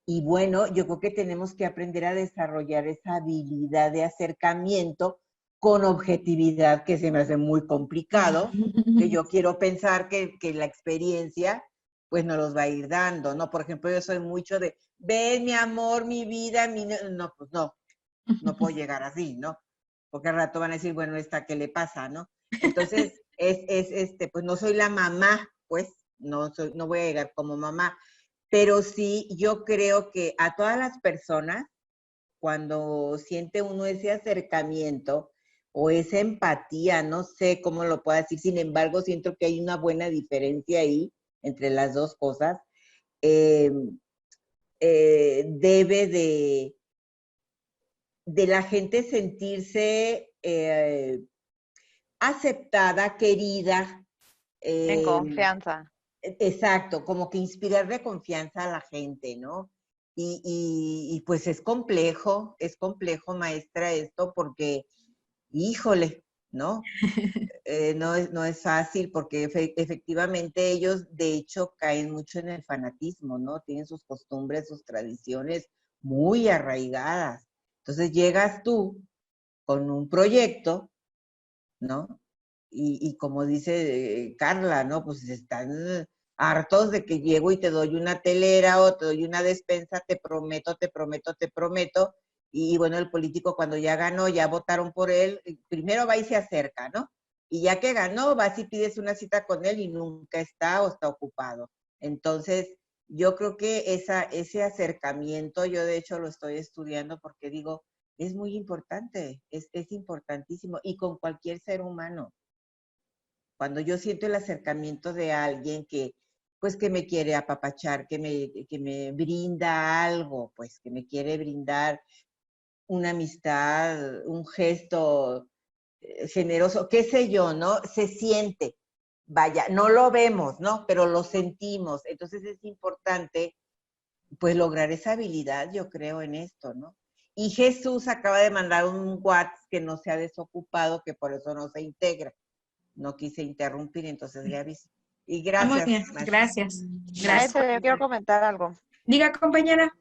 Y bueno, yo creo que tenemos que aprender a desarrollar esa habilidad de acercamiento con objetividad, que se me hace muy complicado, que yo quiero pensar que la experiencia pues nos los va a ir dando, ¿no? Por ejemplo, yo soy mucho de, ven mi amor, mi vida, no, pues no puedo llegar así, ¿no? Porque al rato van a decir, bueno, ¿esta qué le pasa, no? Entonces, pues no soy la mamá, pues, no voy a llegar como mamá, pero sí, yo creo que a todas las personas, cuando siente uno ese acercamiento o esa empatía, no sé cómo lo puedo decir, sin embargo, siento que hay una buena diferencia ahí entre las dos cosas, debe de la gente sentirse aceptada, querida. En confianza. Exacto, como que inspirarle confianza a la gente, ¿no? Y pues es complejo, maestra, esto, porque, híjole, ¿no? No es fácil, porque efectivamente ellos, de hecho, caen mucho en el fanatismo, ¿no? Tienen sus costumbres, sus tradiciones muy arraigadas. Entonces llegas tú con un proyecto, ¿no? Y como dice Carla, ¿no? Pues están hartos de que llego y te doy una telera o te doy una despensa, te prometo, Y bueno, el político cuando ya ganó, ya votaron por él, primero va y se acerca, ¿no? Y ya que ganó, vas y pides una cita con él y nunca está o está ocupado. Entonces, yo creo que ese acercamiento, yo de hecho lo estoy estudiando porque digo, es muy importante, es importantísimo, y con cualquier ser humano. Cuando yo siento el acercamiento de alguien que, pues, que me quiere apapachar, que me brinda algo, pues, que me quiere brindar una amistad, un gesto generoso, qué sé yo, ¿no? Se siente, vaya, no lo vemos, ¿no? Pero lo sentimos. Entonces es importante, pues, lograr esa habilidad, yo creo, en esto, ¿no? Y Jesús acaba de mandar un WhatsApp que no se ha desocupado, que por eso no se integra. No quise interrumpir, entonces le aviso. Y Ah, muy gracias, bien, maestra. gracias. Gracias. Maestra, yo quiero comentar algo. Diga, compañera.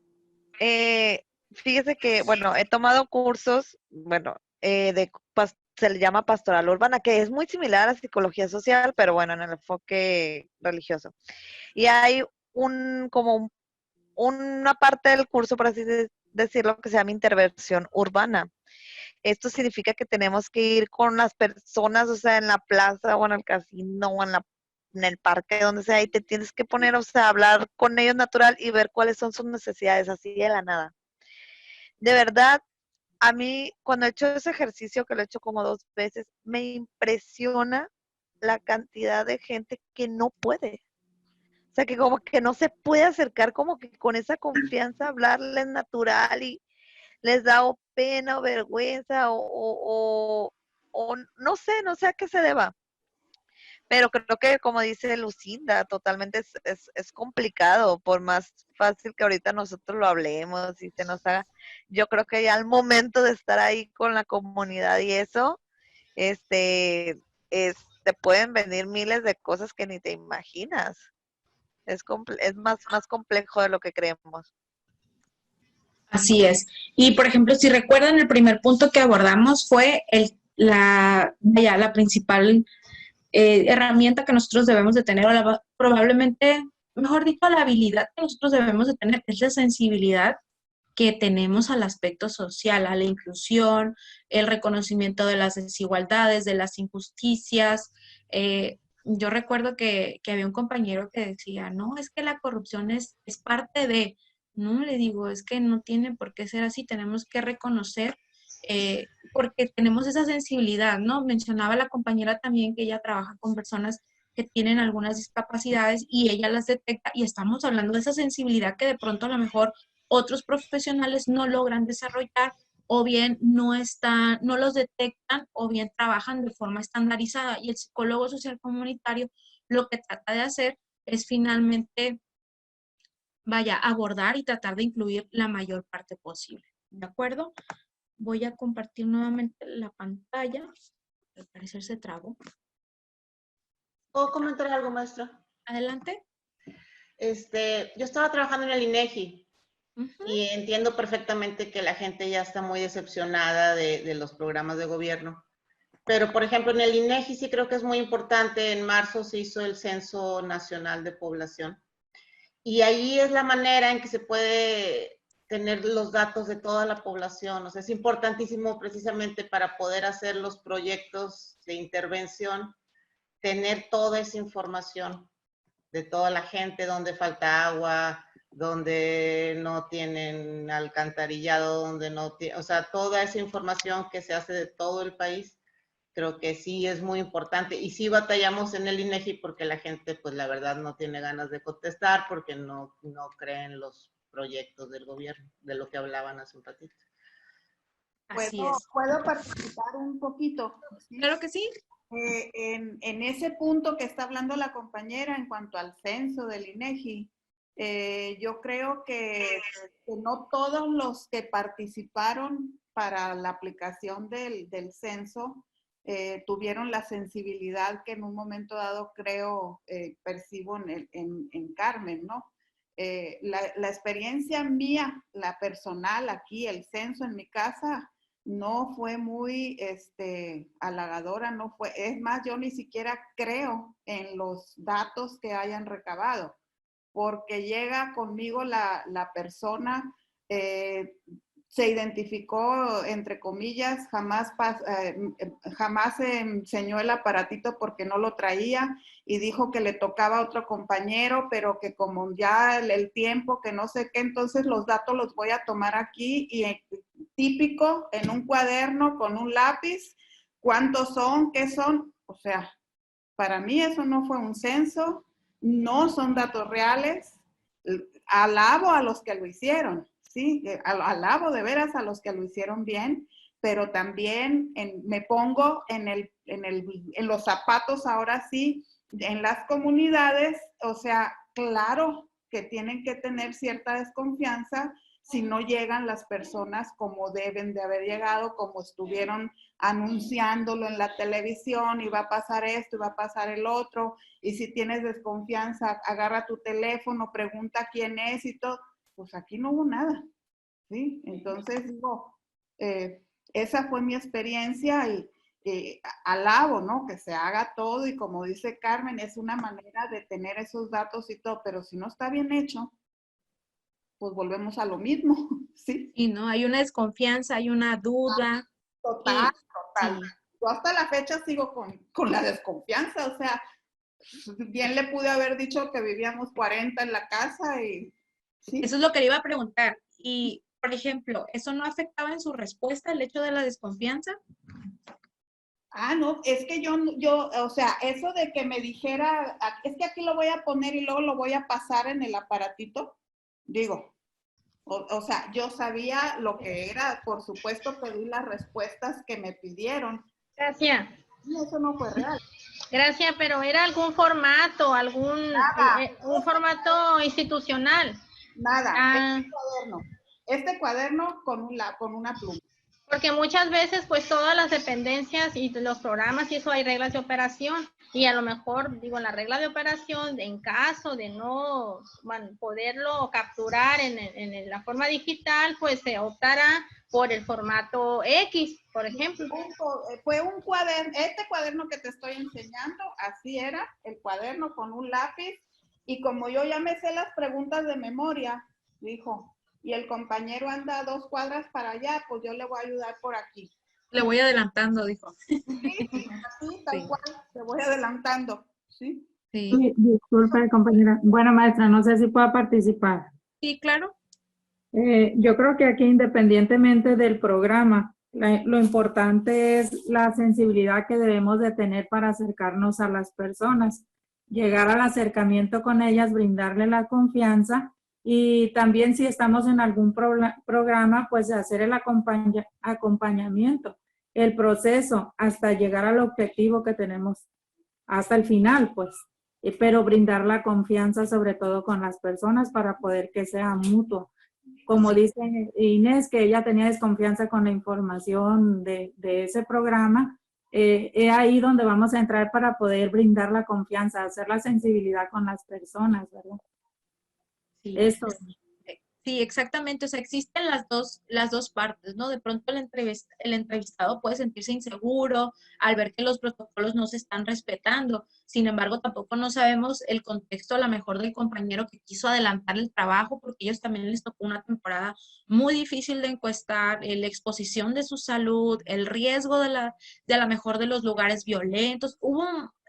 Fíjese que, bueno, he tomado cursos, bueno, se le llama pastoral urbana, que es muy similar a psicología social, pero bueno, en el enfoque religioso. Y hay una parte del curso, por así decirlo, que se llama intervención urbana. Esto significa que tenemos que ir con las personas, o sea, en la plaza o en el casino o en el parque, donde sea, y te tienes que poner, o sea, hablar con ellos natural y ver cuáles son sus necesidades, así de la nada. De verdad, a mí, cuando he hecho ese ejercicio, que lo he hecho como 2 veces, me impresiona la cantidad de gente que no puede. O sea, que como que no se puede acercar como que con esa confianza, hablarles natural y les da o pena o vergüenza o no sé a qué se deba. Pero creo que, como dice Lucinda, totalmente es complicado, por más fácil que ahorita nosotros lo hablemos y se nos haga. Yo creo que ya al momento de estar ahí con la comunidad y eso, te pueden venir miles de cosas que ni te imaginas. Es más complejo de lo que creemos. Así es. Y, por ejemplo, si recuerdan, el primer punto que abordamos fue la principal herramienta que nosotros debemos de tener, o probablemente, mejor dicho, la habilidad que nosotros debemos de tener, es la sensibilidad que tenemos al aspecto social, a la inclusión, el reconocimiento de las desigualdades, de las injusticias. Yo recuerdo que había un compañero que decía, no, es que la corrupción es parte de, no, le digo, es que no tiene por qué ser así, tenemos que reconocer, porque tenemos esa sensibilidad, ¿no? Mencionaba la compañera también que ella trabaja con personas que tienen algunas discapacidades y ella las detecta, y estamos hablando de esa sensibilidad que de pronto a lo mejor otros profesionales no logran desarrollar, o bien no los detectan, o bien trabajan de forma estandarizada. Y el psicólogo social comunitario lo que trata de hacer es finalmente, abordar y tratar de incluir la mayor parte posible. ¿De acuerdo? Voy a compartir nuevamente la pantalla. Al parecer se trabó. ¿Puedo comentar algo, maestra? Adelante. Yo estaba trabajando en el INEGI y entiendo perfectamente que la gente ya está muy decepcionada de los programas de gobierno. Pero, por ejemplo, en el INEGI sí creo que es muy importante. En marzo se hizo el Censo Nacional de Población. Y ahí es la manera en que se puede tener los datos de toda la población. O sea, es importantísimo precisamente para poder hacer los proyectos de intervención, tener toda esa información de toda la gente, donde falta agua, donde no tienen alcantarillado, donde no tienen, o sea, toda esa información que se hace de todo el país, creo que sí es muy importante. Y sí batallamos en el INEGI porque la gente, pues la verdad, no tiene ganas de contestar porque no creen los proyectos del gobierno, de lo que hablaban hace un ratito. Así es. ¿Puedo participar un poquito? ¿Sí? Claro que sí. En ese punto que está hablando la compañera en cuanto al censo del INEGI, yo creo que no todos los que participaron para la aplicación del censo tuvieron la sensibilidad que en un momento dado creo percibo en Carmen, ¿no? La experiencia mía, la personal aquí, el censo en mi casa, no fue muy halagadora, no fue, es más, yo ni siquiera creo en los datos que hayan recabado, porque llega conmigo la persona se identificó, entre comillas, jamás enseñó el aparatito porque no lo traía y dijo que le tocaba a otro compañero, pero que como ya el tiempo, que no sé qué, entonces los datos los voy a tomar aquí y típico en un cuaderno con un lápiz, cuántos son, qué son, o sea, para mí eso no fue un censo, no son datos reales, alabo a los que lo hicieron. Sí, alabo de veras a los que lo hicieron bien, pero también me pongo en los zapatos ahora sí, en las comunidades, o sea, claro que tienen que tener cierta desconfianza si no llegan las personas como deben de haber llegado, como estuvieron anunciándolo en la televisión, y va a pasar esto, y va a pasar el otro, y si tienes desconfianza, agarra tu teléfono, pregunta quién es y todo. Pues aquí no hubo nada, ¿sí? Entonces, digo, esa fue mi experiencia y alabo, ¿no? Que se haga todo y como dice Carmen, es una manera de tener esos datos y todo, pero si no está bien hecho, pues volvemos a lo mismo, ¿sí? Y no, hay una desconfianza, hay una duda. Total. Yo hasta la fecha sigo con la desconfianza, o sea, bien le pude haber dicho que vivíamos 40 en la casa y... ¿sí? Eso es lo que le iba a preguntar. Y, por ejemplo, ¿eso no afectaba en su respuesta el hecho de la desconfianza? Ah, no, es que yo, o sea, eso de que me dijera, es que aquí lo voy a poner y luego lo voy a pasar en el aparatito, digo, o sea, yo sabía lo que era, por supuesto pedí las respuestas que me pidieron. Gracias. Y eso no fue real. Gracias, pero ¿era algún formato, un formato institucional? Nada, este cuaderno con una pluma. Porque muchas veces, pues, todas las dependencias y los programas y eso hay reglas de operación. Y a lo mejor, digo, la regla de operación, en caso de no poderlo capturar en la forma digital, pues se optará por el formato X, por ejemplo. Fue un cuaderno, este cuaderno que te estoy enseñando, así era, el cuaderno con un lápiz. Y como yo ya me sé las preguntas de memoria, dijo, y el compañero anda 2 cuadras para allá, pues yo le voy a ayudar por aquí. Le voy adelantando, dijo. Sí, así, tal cual, le voy adelantando, ¿sí? Sí. Disculpe, compañera. Bueno, maestra, no sé si pueda participar. Sí, claro. Yo creo que aquí, independientemente del programa, lo importante es la sensibilidad que debemos de tener para acercarnos a las personas, llegar al acercamiento con ellas, brindarle la confianza. Y también si estamos en algún programa, pues hacer el acompañamiento, el proceso hasta llegar al objetivo que tenemos, hasta el final, pues. Pero brindar la confianza sobre todo con las personas para poder que sea mutuo. Como dice Inés, que ella tenía desconfianza con la información de ese programa, es ahí donde vamos a entrar para poder brindar la confianza, hacer la sensibilidad con las personas, ¿verdad? Sí. Eso. Sí, exactamente. O sea, existen las dos partes, ¿no? De pronto el entrevistado puede sentirse inseguro al ver que los protocolos no se están respetando. Sin embargo, tampoco no sabemos el contexto a lo mejor del compañero que quiso adelantar el trabajo, porque ellos también les tocó una temporada muy difícil de encuestar, la exposición de su salud, el riesgo de a lo mejor de los lugares violentos.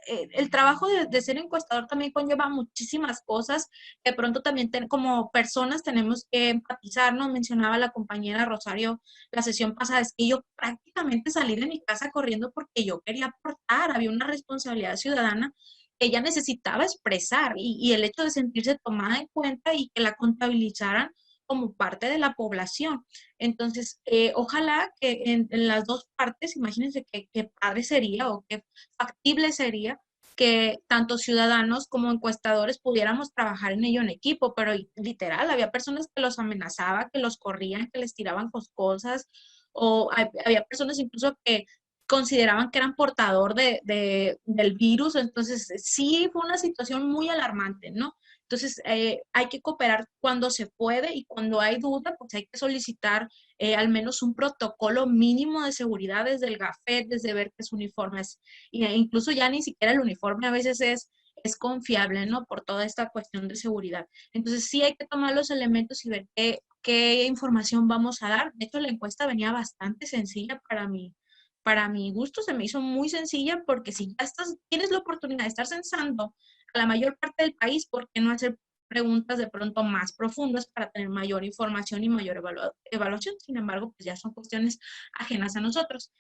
El trabajo de ser encuestador también conlleva muchísimas cosas. De pronto también como personas tenemos que empatizar, ¿no? Mencionaba la compañera Rosario la sesión pasada, es que yo prácticamente salí de mi casa corriendo porque yo quería aportar, había una responsabilidad ciudadana que ella necesitaba expresar y el hecho de sentirse tomada en cuenta y que la contabilizaran como parte de la población. Entonces, ojalá que en las dos partes, imagínense qué padre sería o qué factible sería que tanto ciudadanos como encuestadores pudiéramos trabajar en ello en equipo, pero literal, había personas que los amenazaban, que los corrían, que les tiraban cosas, o había personas incluso que consideraban que eran portador del virus. Entonces sí fue una situación muy alarmante, ¿no? Entonces, hay que cooperar cuando se puede y cuando hay duda, pues hay que solicitar al menos un protocolo mínimo de seguridad desde el GAFET, desde ver que su uniforme es, incluso ya ni siquiera el uniforme a veces es confiable, ¿no? Por toda esta cuestión de seguridad. Entonces, sí hay que tomar los elementos y ver qué qué información vamos a dar. De hecho, la encuesta venía bastante sencilla para mi gusto, se me hizo muy sencilla porque si ya tienes la oportunidad de estar censando a la mayor parte del país, ¿por qué no hacer preguntas de pronto más profundas para tener mayor información y mayor evaluación? Sin embargo, pues ya son cuestiones ajenas a nosotros.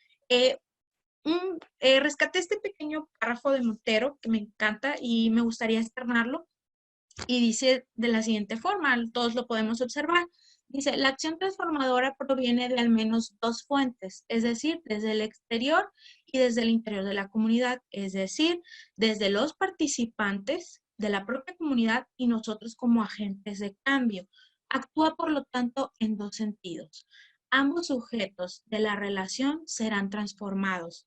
Rescaté este pequeño párrafo de Montero que me encanta y me gustaría externarlo. Y dice de la siguiente forma, todos lo podemos observar. Dice, la acción transformadora proviene de al menos dos fuentes, es decir, desde el exterior y desde el interior de la comunidad, es decir, desde los participantes de la propia comunidad y nosotros como agentes de cambio. Actúa, por lo tanto, en dos sentidos. Ambos sujetos de la relación serán transformados.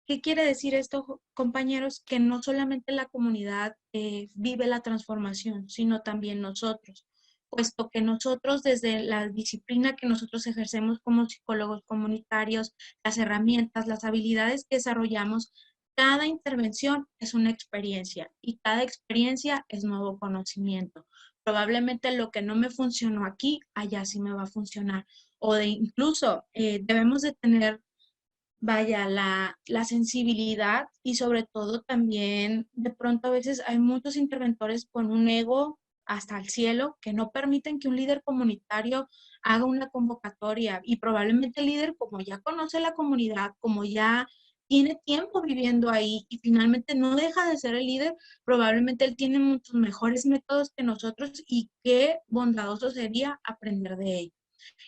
¿Qué quiere decir esto, compañeros? Que no solamente la comunidad vive la transformación, sino también nosotros, puesto que nosotros desde la disciplina que nosotros ejercemos como psicólogos comunitarios, las herramientas, las habilidades que desarrollamos, cada intervención es una experiencia y cada experiencia es nuevo conocimiento. Probablemente lo que no me funcionó aquí, allá sí me va a funcionar. O de incluso debemos de tener vaya, la sensibilidad y sobre todo también de pronto a veces hay muchos interventores con un ego hasta el cielo que no permiten que un líder comunitario haga una convocatoria y probablemente el líder como ya conoce la comunidad, como ya tiene tiempo viviendo ahí y finalmente no deja de ser el líder, probablemente él tiene muchos mejores métodos que nosotros y qué bondadoso sería aprender de ello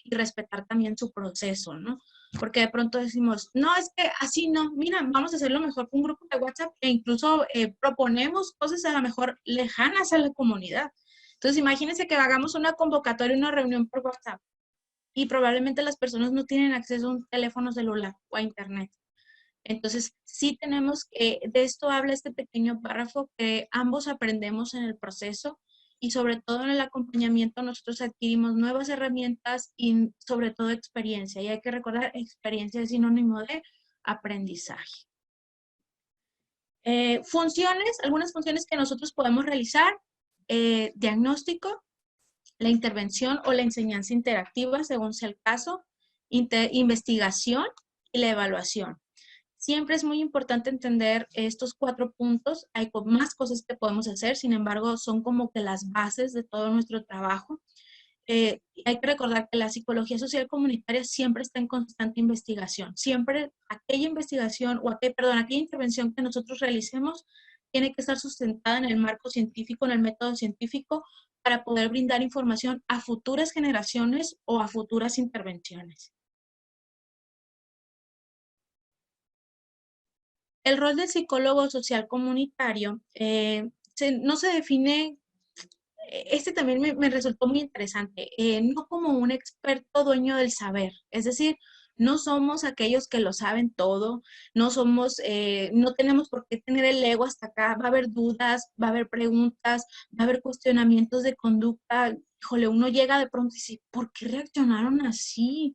y respetar también su proceso, ¿no? Porque de pronto decimos, no, es que así no, mira, vamos a hacerlo mejor con un grupo de WhatsApp e incluso proponemos cosas a lo mejor lejanas a la comunidad. Entonces, imagínense que hagamos una convocatoria, una reunión por WhatsApp y probablemente las personas no tienen acceso a un teléfono celular o a internet. Entonces, sí tenemos que, de esto habla este pequeño párrafo, que ambos aprendemos en el proceso y sobre todo en el acompañamiento nosotros adquirimos nuevas herramientas y sobre todo experiencia. Y hay que recordar, experiencia es sinónimo de aprendizaje. Funciones, algunas funciones que nosotros podemos realizar, diagnóstico, la intervención o la enseñanza interactiva, según sea el caso, investigación y la evaluación. Siempre es muy importante entender estos 4 puntos. Hay más cosas que podemos hacer, sin embargo, son como que las bases de todo nuestro trabajo. Hay que recordar que la psicología social comunitaria siempre está en constante investigación. Siempre aquella investigación o aquella intervención que nosotros realicemos tiene que estar sustentada en el marco científico, en el método científico, para poder brindar información a futuras generaciones o a futuras intervenciones. El rol del psicólogo social comunitario no se define, este también me resultó muy interesante, no como un experto dueño del saber, es decir, no somos aquellos que lo saben todo, no somos, no tenemos por qué tener el ego hasta acá, va a haber dudas, va a haber preguntas, va a haber cuestionamientos de conducta, híjole, uno llega de pronto y dice, ¿por qué reaccionaron así?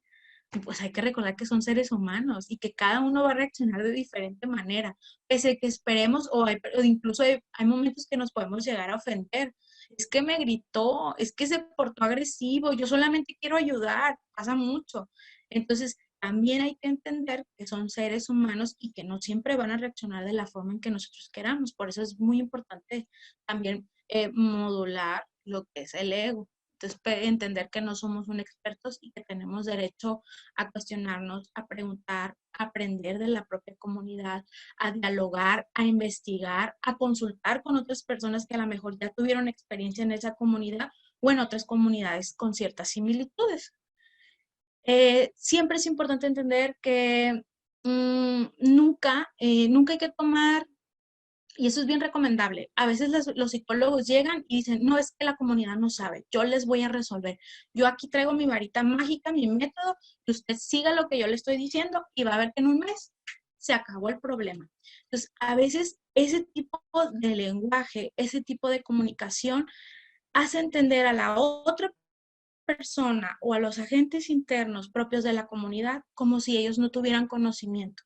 Pues hay que recordar que son seres humanos y que cada uno va a reaccionar de diferente manera, pese a que esperemos o incluso hay momentos que nos podemos llegar a ofender. Es que me gritó, es que se portó agresivo, yo solamente quiero ayudar, pasa mucho. Entonces, también hay que entender que son seres humanos y que no siempre van a reaccionar de la forma en que nosotros queramos. Por eso es muy importante también modular lo que es el ego. Entonces, entender que no somos un expertos y que tenemos derecho a cuestionarnos, a preguntar, a aprender de la propia comunidad, a dialogar, a investigar, a consultar con otras personas que a lo mejor ya tuvieron experiencia en esa comunidad o en otras comunidades con ciertas similitudes. Siempre es importante entender que nunca hay que tomar, y eso es bien recomendable. A veces los psicólogos llegan y dicen, no, es que la comunidad no sabe, yo les voy a resolver. Yo aquí traigo mi varita mágica, mi método, y usted siga lo que yo le estoy diciendo y va a ver que en un mes se acabó el problema. Entonces, a veces ese tipo de lenguaje, ese tipo de comunicación hace entender a la otra persona o a los agentes internos propios de la comunidad como si ellos no tuvieran conocimiento.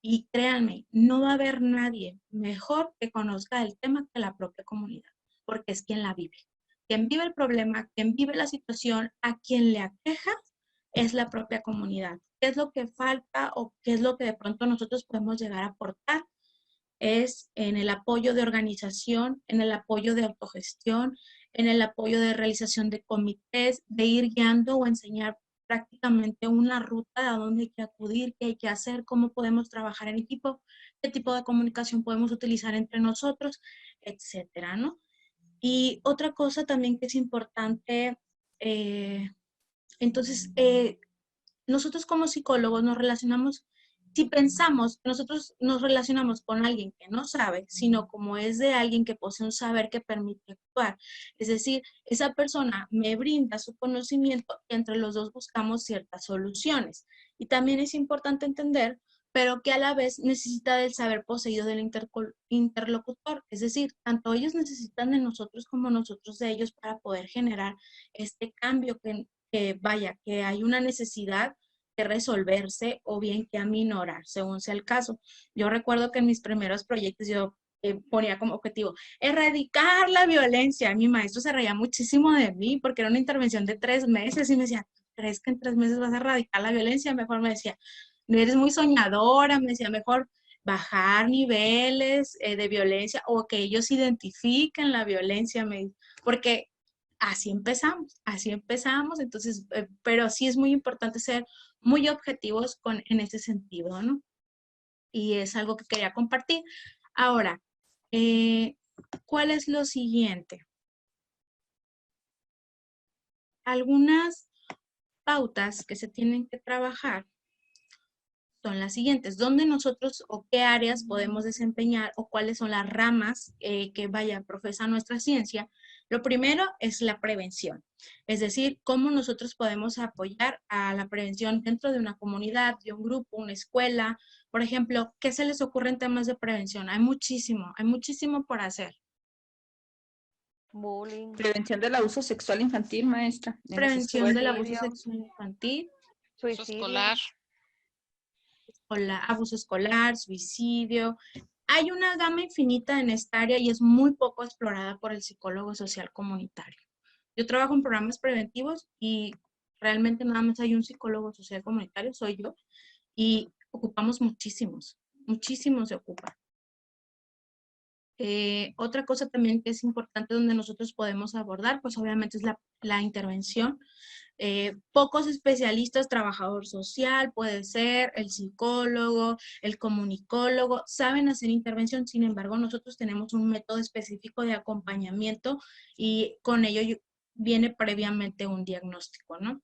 Y créanme, no va a haber nadie mejor que conozca el tema que la propia comunidad, porque es quien la vive. quien vive el problema, quien vive la situación, a quien le aqueja, es la propia comunidad. ¿Qué es lo que falta o qué es lo que de pronto nosotros podemos llegar a aportar? Es en el apoyo de organización, en el apoyo de autogestión, en el apoyo de realización de comités, de ir guiando o enseñar prácticamente una ruta de a dónde hay que acudir, qué hay que hacer, cómo podemos trabajar en equipo, qué tipo de comunicación podemos utilizar entre nosotros, etcétera, ¿no? Y otra cosa también que es importante, entonces, nosotros como psicólogos nos relacionamos, si pensamos que nosotros nos relacionamos con alguien que no sabe, sino como es de alguien que posee un saber que permite actuar. Es decir, esa persona me brinda su conocimiento y entre los dos buscamos ciertas soluciones. Y también es importante entender, pero que a la vez necesita del saber poseído del interlocutor. Es decir, tanto ellos necesitan de nosotros como nosotros de ellos para poder generar este cambio que hay una necesidad de resolverse o bien que aminorar, según sea el caso. Yo recuerdo que en mis primeros proyectos yo ponía como objetivo erradicar la violencia. Mi maestro se reía muchísimo de mí porque era una intervención de 3 meses y me decía, ¿crees que en 3 meses vas a erradicar la violencia? Mejor me decía, eres muy soñadora, me decía, mejor bajar niveles de violencia o que ellos identifiquen la violencia, porque así empezamos, entonces, pero sí es muy importante ser muy objetivos en ese sentido, ¿no? Y es algo que quería compartir. Ahora, ¿cuál es lo siguiente? Algunas pautas que se tienen que trabajar son las siguientes. ¿Dónde nosotros o qué áreas podemos desempeñar o cuáles son las ramas que profesa nuestra ciencia? Lo primero es la prevención, es decir, cómo nosotros podemos apoyar a la prevención dentro de una comunidad, de un grupo, una escuela. Por ejemplo, ¿qué se les ocurre en temas de prevención? Hay muchísimo por hacer. Bullying. Prevención del abuso sexual infantil, maestra. Prevención del abuso sexual infantil. Suicidio. Abuso escolar, suicidio. Hay una gama infinita en esta área y es muy poco explorada por el psicólogo social comunitario. Yo trabajo en programas preventivos y realmente nada más hay un psicólogo social comunitario, soy yo, y ocupamos muchísimos se ocupan. Otra cosa también que es importante donde nosotros podemos abordar, pues obviamente es la intervención. Pocos especialistas, trabajador social, puede ser el psicólogo, el comunicólogo, saben hacer intervención. Sin embargo, nosotros tenemos un método específico de acompañamiento y con ello viene previamente un diagnóstico, ¿no?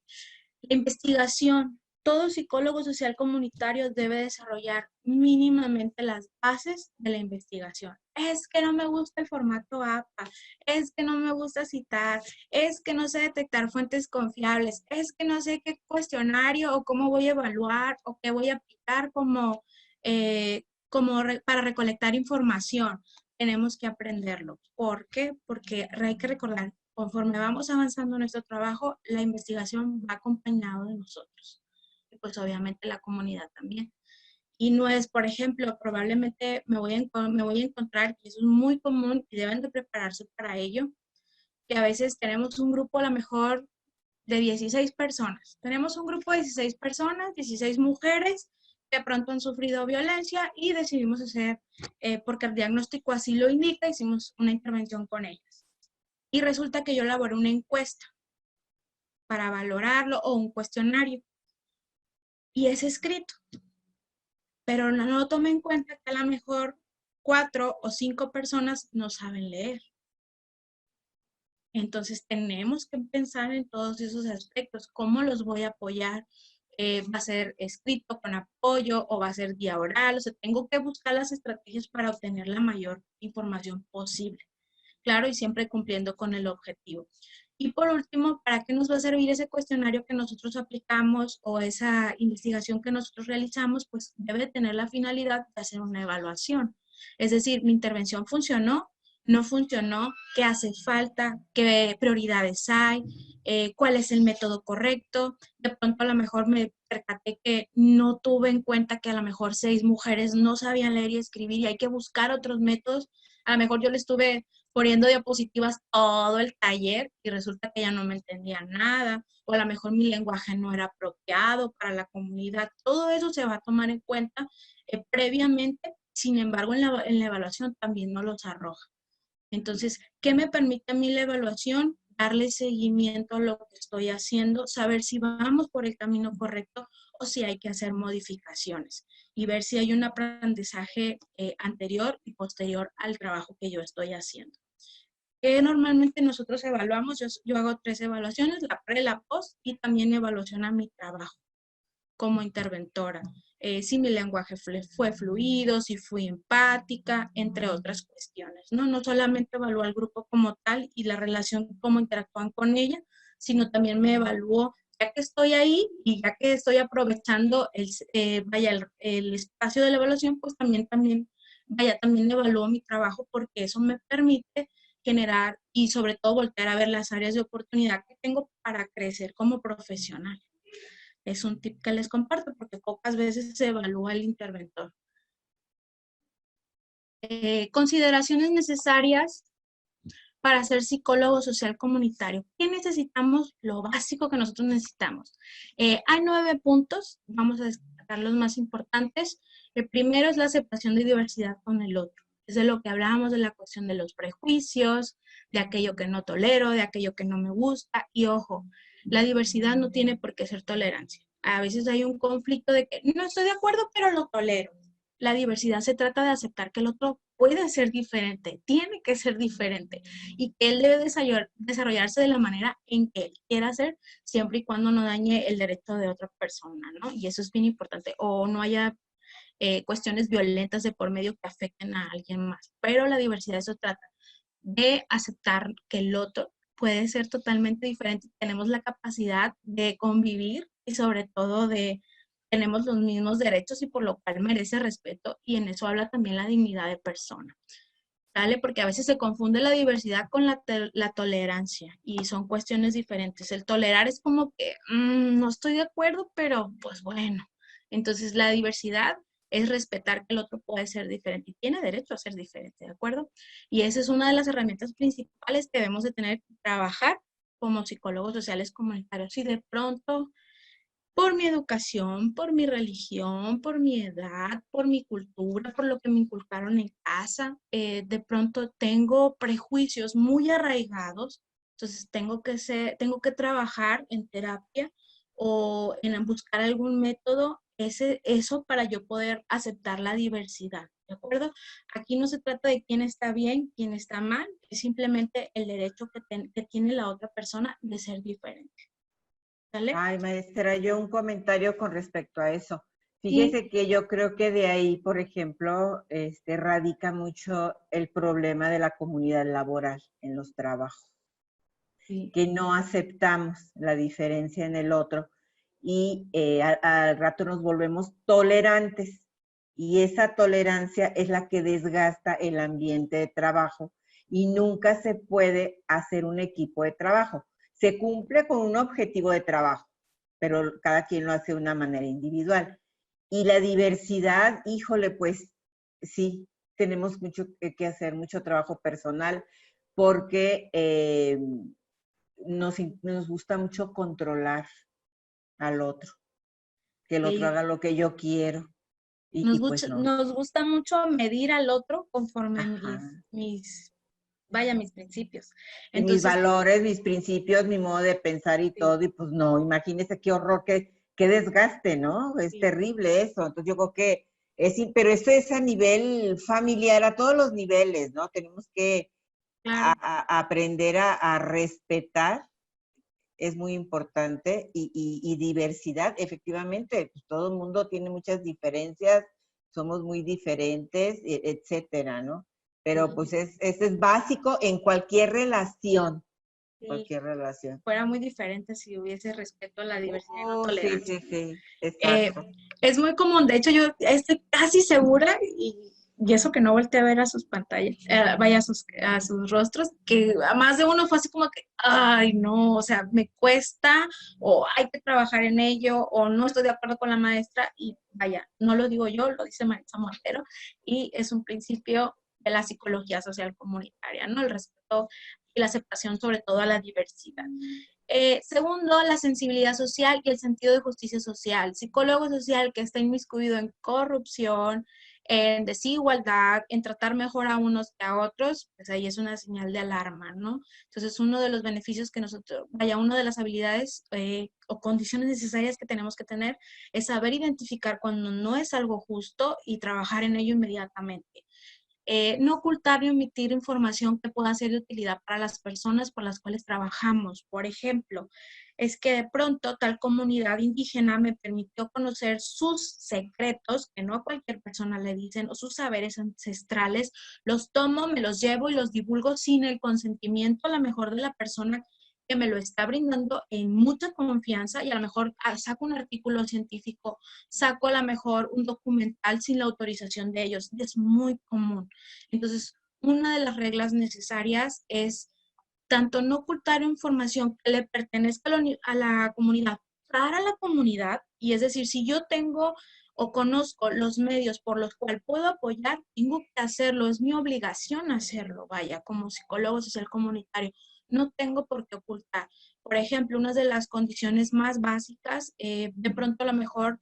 La investigación. Todo psicólogo social comunitario debe desarrollar mínimamente las bases de la investigación. Es que no me gusta el formato APA, es que no me gusta citar, es que no sé detectar fuentes confiables, es que no sé qué cuestionario o cómo voy a evaluar o qué voy a aplicar para recolectar información. Tenemos que aprenderlo. ¿Por qué? Porque hay que recordar, conforme vamos avanzando en nuestro trabajo, la investigación va acompañado de nosotros. Pues obviamente la comunidad también. Y no es, por ejemplo, probablemente me voy a encontrar, que eso es muy común y deben de prepararse para ello, que a veces tenemos un grupo a lo mejor de 16 personas. Tenemos un grupo de 16 personas, 16 mujeres que de pronto han sufrido violencia y decidimos hacer, porque el diagnóstico así lo indica, hicimos una intervención con ellas. Y resulta que yo elaboré una encuesta para valorarlo o un cuestionario. Y es escrito, pero no tome en cuenta que a lo mejor 4 o 5 personas no saben leer. Entonces tenemos que pensar en todos esos aspectos, cómo los voy a apoyar, va a ser escrito con apoyo o va a ser vía oral, o sea, tengo que buscar las estrategias para obtener la mayor información posible. Claro, y siempre cumpliendo con el objetivo. Y por último, ¿para qué nos va a servir ese cuestionario que nosotros aplicamos o esa investigación que nosotros realizamos? Pues debe tener la finalidad de hacer una evaluación. Es decir, mi intervención funcionó, no funcionó, qué hace falta, qué prioridades hay, cuál es el método correcto. De pronto a lo mejor me percaté que no tuve en cuenta que a lo mejor 6 mujeres no sabían leer y escribir y hay que buscar otros métodos. A lo mejor yo le estuve poniendo diapositivas todo el taller y resulta que ella no me entendía nada, o a lo mejor mi lenguaje no era apropiado para la comunidad. Todo eso se va a tomar en cuenta previamente, sin embargo, en la evaluación también nos los arroja. Entonces, ¿qué me permite a mí la evaluación? Darle seguimiento a lo que estoy haciendo, saber si vamos por el camino correcto o si hay que hacer modificaciones y ver si hay un aprendizaje anterior y posterior al trabajo que yo estoy haciendo. Normalmente nosotros evaluamos, yo hago 3 evaluaciones, la pre, la post y también evaluación a mi trabajo como interventora. Si mi lenguaje fue fluido, si fui empática, entre otras cuestiones, ¿no? No solamente evalúo al grupo como tal y la relación, cómo interactúan con ella, sino también me evalúo, ya que estoy ahí y ya que estoy aprovechando el espacio de la evaluación, pues también evalúo mi trabajo porque eso me permite generar y sobre todo voltear a ver las áreas de oportunidad que tengo para crecer como profesional. Es un tip que les comparto porque pocas veces se evalúa el interventor. Consideraciones necesarias para ser psicólogo social comunitario. ¿Qué necesitamos? Lo básico que nosotros necesitamos. Hay 9 puntos, vamos a destacar los más importantes. El primero es la aceptación de diversidad con el otro. Es de lo que hablábamos, de la cuestión de los prejuicios, de aquello que no tolero, de aquello que no me gusta. Y ojo, la diversidad no tiene por qué ser tolerancia. A veces hay un conflicto de que no estoy de acuerdo, pero lo tolero. La diversidad se trata de aceptar que el otro puede ser diferente, tiene que ser diferente y que él debe desarrollarse de la manera en que él quiera ser, siempre y cuando no dañe el derecho de otra persona, ¿no? Y eso es bien importante. O no haya cuestiones violentas de por medio que afecten a alguien más. Pero la diversidad eso trata de aceptar que el otro puede ser totalmente diferente. Tenemos la capacidad de convivir y sobre todo tenemos los mismos derechos y por lo cual merece respeto y en eso habla también la dignidad de persona. ¿Sale? Porque a veces se confunde la diversidad con la tolerancia y son cuestiones diferentes. El tolerar es como que no estoy de acuerdo, pero pues bueno. Entonces la diversidad es respetar que el otro puede ser diferente y tiene derecho a ser diferente, ¿de acuerdo? Y esa es una de las herramientas principales que debemos de tener que trabajar como psicólogos sociales comunitarios. Y de pronto, por mi educación, por mi religión, por mi edad, por mi cultura, por lo que me inculcaron en casa, de pronto tengo prejuicios muy arraigados, entonces tengo que trabajar en terapia o en buscar algún método, eso para yo poder aceptar la diversidad, ¿de acuerdo? Aquí no se trata de quién está bien, quién está mal, es simplemente el derecho que tiene la otra persona de ser diferente. ¿Sale? Ay, maestra, yo un comentario con respecto a eso. Fíjese que yo creo que de ahí, por ejemplo, radica mucho el problema de la comunidad laboral en los trabajos. Sí. Que no aceptamos la diferencia en el otro y al rato nos volvemos tolerantes. Y esa tolerancia es la que desgasta el ambiente de trabajo y nunca se puede hacer un equipo de trabajo. Se cumple con un objetivo de trabajo, pero cada quien lo hace de una manera individual. Y la diversidad, híjole, pues sí, tenemos mucho que hacer, mucho trabajo personal, porque nos gusta mucho controlar al otro, que el otro haga lo que yo quiero. Nos gusta mucho medir al otro conforme mis principios. Entonces, mis valores, mis principios, mi modo de pensar y todo, y pues no, imagínese qué horror, qué desgaste, ¿no? Es terrible eso. Entonces yo creo que pero esto es a nivel familiar, a todos los niveles, ¿no? Tenemos que aprender a respetar, es muy importante, y diversidad, efectivamente, pues todo el mundo tiene muchas diferencias, somos muy diferentes, etcétera, ¿no? Pero pues eso es básico en cualquier relación. Sí. Cualquier relación. Fuera muy diferente si hubiese respeto a la diversidad y no tolerancia. Sí, exacto. Es muy común, de hecho yo estoy casi segura, y eso que no volteé a ver a sus pantallas, a sus rostros, que a más de uno fue así como que, ay no, o sea, me cuesta, o hay que trabajar en ello, o no estoy de acuerdo con la maestra, y vaya, no lo digo yo, lo dice Maritza Montero, y es un principio de la psicología social comunitaria, ¿no? El respeto y la aceptación sobre todo a la diversidad. Segundo, la sensibilidad social y el sentido de justicia social. Psicólogo social que está inmiscuido en corrupción, en desigualdad, en tratar mejor a unos que a otros, pues ahí es una señal de alarma, ¿no? Entonces, uno de los beneficios que nosotros, una de las habilidades o condiciones necesarias que tenemos que tener es saber identificar cuando no es algo justo y trabajar en ello inmediatamente. No ocultar ni omitir información que pueda ser de utilidad para las personas por las cuales trabajamos. Por ejemplo, es que de pronto tal comunidad indígena me permitió conocer sus secretos, que no a cualquier persona le dicen, o sus saberes ancestrales, los tomo, me los llevo y los divulgo sin el consentimiento a lo mejor de la persona que me lo está brindando en mucha confianza, y a lo mejor saco un artículo científico, saco a lo mejor un documental sin la autorización de ellos. Es muy común. Entonces, una de las reglas necesarias es tanto no ocultar información que le pertenezca a la comunidad para la comunidad, y es decir, si yo tengo o conozco los medios por los cuales puedo apoyar, tengo que hacerlo, es mi obligación hacerlo, vaya, como psicólogo social comunitario. No tengo por qué ocultar. Por ejemplo, una de las condiciones más básicas, de pronto a lo mejor,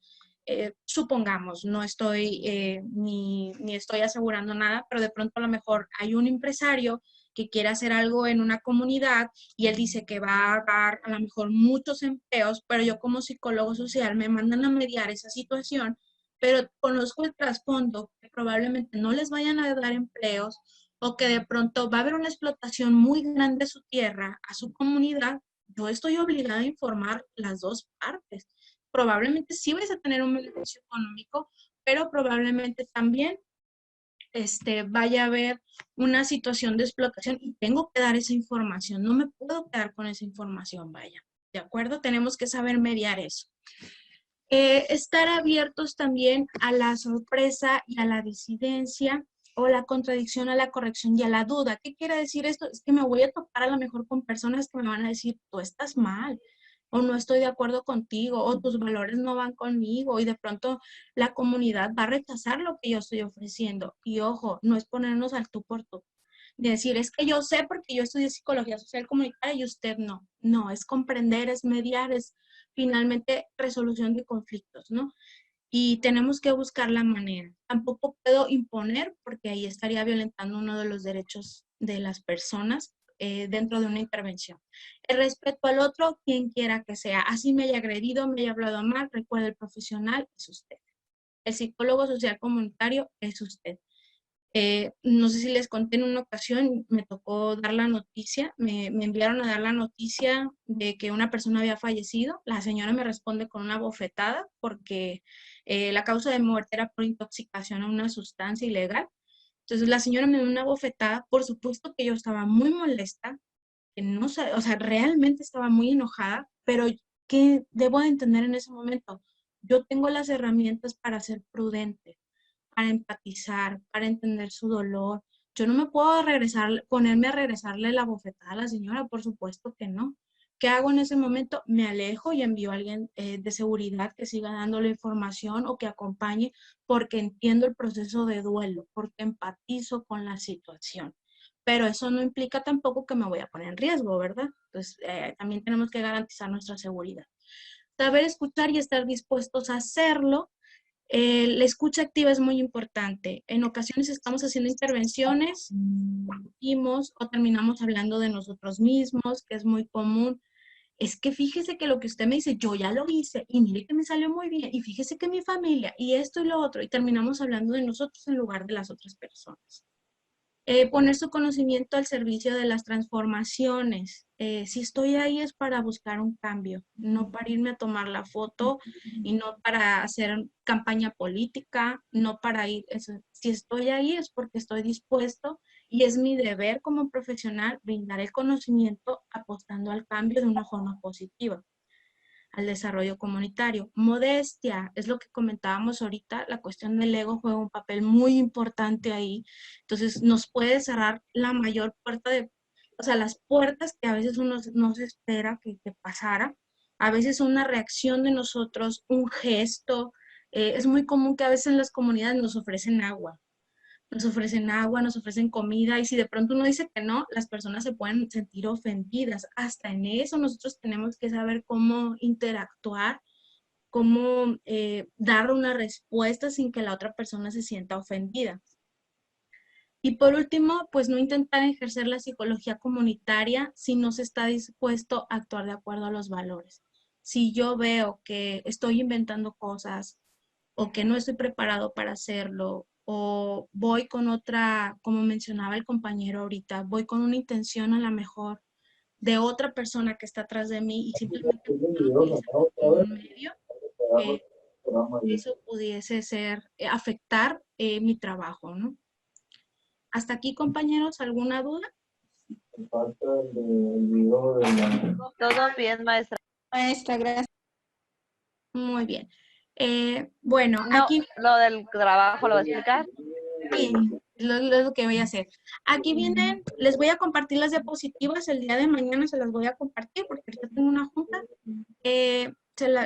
supongamos, no estoy ni estoy asegurando nada, pero de pronto a lo mejor hay un empresario que quiere hacer algo en una comunidad y él dice que va a dar a lo mejor muchos empleos, pero yo como psicólogo social me mandan a mediar esa situación, pero conozco el trasfondo que probablemente no les vayan a dar empleos, o que de pronto va a haber una explotación muy grande de su tierra, a su comunidad. Yo estoy obligada a informar las dos partes. Probablemente sí vais a tener un beneficio económico, pero probablemente también vaya a haber una situación de explotación y tengo que dar esa información. No me puedo quedar con esa información, vaya. ¿De acuerdo? Tenemos que saber mediar eso. Estar abiertos también a la sorpresa y a la disidencia, o la contradicción, a la corrección y a la duda. ¿Qué quiere decir esto? Es que me voy a topar a lo mejor con personas que me van a decir, tú estás mal, o no estoy de acuerdo contigo, o tus valores no van conmigo, y de pronto la comunidad va a rechazar lo que yo estoy ofreciendo. Y ojo, no es ponernos al tú por tú, de decir, es que yo sé porque yo estudié psicología social comunitaria y usted no. No, es comprender, es mediar, es finalmente resolución de conflictos, ¿no? Y tenemos que buscar la manera. Tampoco puedo imponer, porque ahí estaría violentando uno de los derechos de las personas dentro de una intervención. El respeto al otro, quien quiera que sea. Así me haya agredido, me haya hablado mal, recuerde, el profesional es usted. El psicólogo social comunitario es usted. No sé si les conté, en una ocasión me tocó dar la noticia, me enviaron a dar la noticia de que una persona había fallecido. La señora me responde con una bofetada porque la causa de muerte era por intoxicación a una sustancia ilegal. Entonces la señora me dio una bofetada. Por supuesto que yo estaba muy molesta, que no, o sea, realmente estaba muy enojada, pero ¿qué debo de entender en ese momento? Yo tengo las herramientas para ser prudente, para empatizar, para entender su dolor. Yo no me puedo ponerme a regresarle la bofetada a la señora, por supuesto que no. ¿Qué hago en ese momento? Me alejo y envío a alguien de seguridad que siga dándole información o que acompañe, porque entiendo el proceso de duelo, porque empatizo con la situación. Pero eso no implica tampoco que me voy a poner en riesgo, ¿verdad? Entonces, también tenemos que garantizar nuestra seguridad. Saber escuchar y estar dispuestos a hacerlo. La escucha activa es muy importante. En ocasiones estamos haciendo intervenciones, o terminamos hablando de nosotros mismos, que es muy común. Es que fíjese que lo que usted me dice, yo ya lo hice, y mire que me salió muy bien, y fíjese que mi familia, y esto y lo otro, y terminamos hablando de nosotros en lugar de las otras personas. Poner su conocimiento al servicio de las transformaciones. Si estoy ahí es para buscar un cambio, no para irme a tomar la foto y no para hacer campaña política, no para ir. Si estoy ahí es porque estoy dispuesto y es mi deber como profesional brindar el conocimiento apostando al cambio de una forma positiva, al desarrollo comunitario. Modestia, es lo que comentábamos ahorita, la cuestión del ego juega un papel muy importante ahí. Entonces nos puede cerrar la mayor puerta o sea, las puertas que a veces uno no se espera que pasara. A veces una reacción de nosotros, un gesto. Es muy común que a veces en las comunidades nos ofrecen agua, nos ofrecen agua, nos ofrecen comida, y si de pronto uno dice que no, las personas se pueden sentir ofendidas. Hasta en eso nosotros tenemos que saber cómo interactuar, cómo dar una respuesta sin que la otra persona se sienta ofendida. Y por último, pues no intentar ejercer la psicología comunitaria si no se está dispuesto a actuar de acuerdo a los valores. Si yo veo que estoy inventando cosas o que no estoy preparado para hacerlo, o voy con otra, como mencionaba el compañero ahorita, voy con una intención a la mejor de otra persona que está atrás de mí y simplemente lo utilizo como un medio, eso pudiese ser, afectar mi trabajo, ¿no? Hasta aquí, compañeros, ¿alguna duda? Todo bien, maestra. Maestra, gracias. Muy bien. Bueno, No, aquí... lo del trabajo lo va a explicar. Sí, lo que voy a hacer. Aquí vienen, les voy a compartir las diapositivas, el día de mañana se las voy a compartir porque ahorita tengo una junta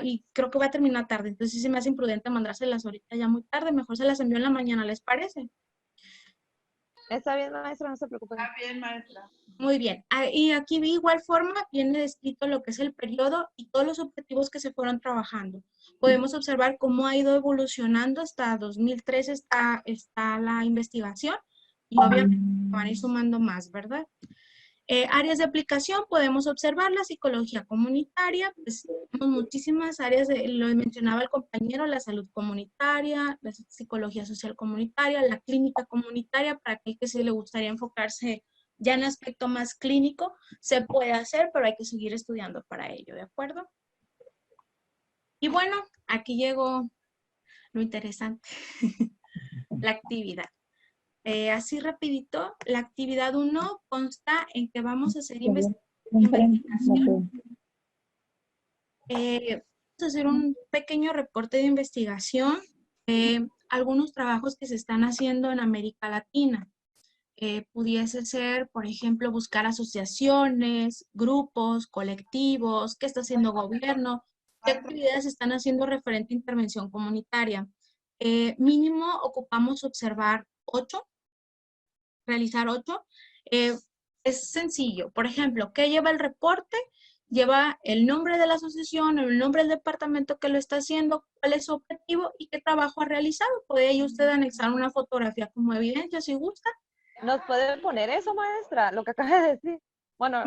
y creo que va a terminar tarde, entonces se me hace imprudente mandárselas ahorita ya muy tarde, mejor se las envío en la mañana, ¿les parece? Está bien, maestra, no se preocupe. Está bien, maestra. Muy bien, y aquí de igual forma viene descrito lo que es el periodo y todos los objetivos que se fueron trabajando. Podemos observar cómo ha ido evolucionando, hasta 2003 está la investigación y obviamente van a ir sumando más, ¿verdad? Áreas de aplicación, podemos observar la psicología comunitaria, pues tenemos muchísimas áreas, lo mencionaba el compañero, la salud comunitaria, la psicología social comunitaria, la clínica comunitaria, para aquel que sí le gustaría enfocarse ya en aspecto más clínico, se puede hacer, pero hay que seguir estudiando para ello, ¿de acuerdo? Y bueno, aquí llegó lo interesante, la actividad. Así rapidito, la actividad 1 consta en que vamos a hacer investigación. Vamos a hacer un pequeño reporte de investigación, algunos trabajos que se están haciendo en América Latina. Pudiese ser, por ejemplo, buscar asociaciones, grupos, colectivos, qué está haciendo gobierno, qué actividades están haciendo referente a intervención comunitaria. Mínimo ocupamos observar 8, realizar 8. Es sencillo. Por ejemplo, ¿qué lleva el reporte? Lleva el nombre de la asociación, el nombre del departamento que lo está haciendo, cuál es su objetivo y qué trabajo ha realizado. Puede ahí usted anexar una fotografía como evidencia si gusta. ¿Nos puede poner eso, maestra? Lo que acaba de decir. Bueno,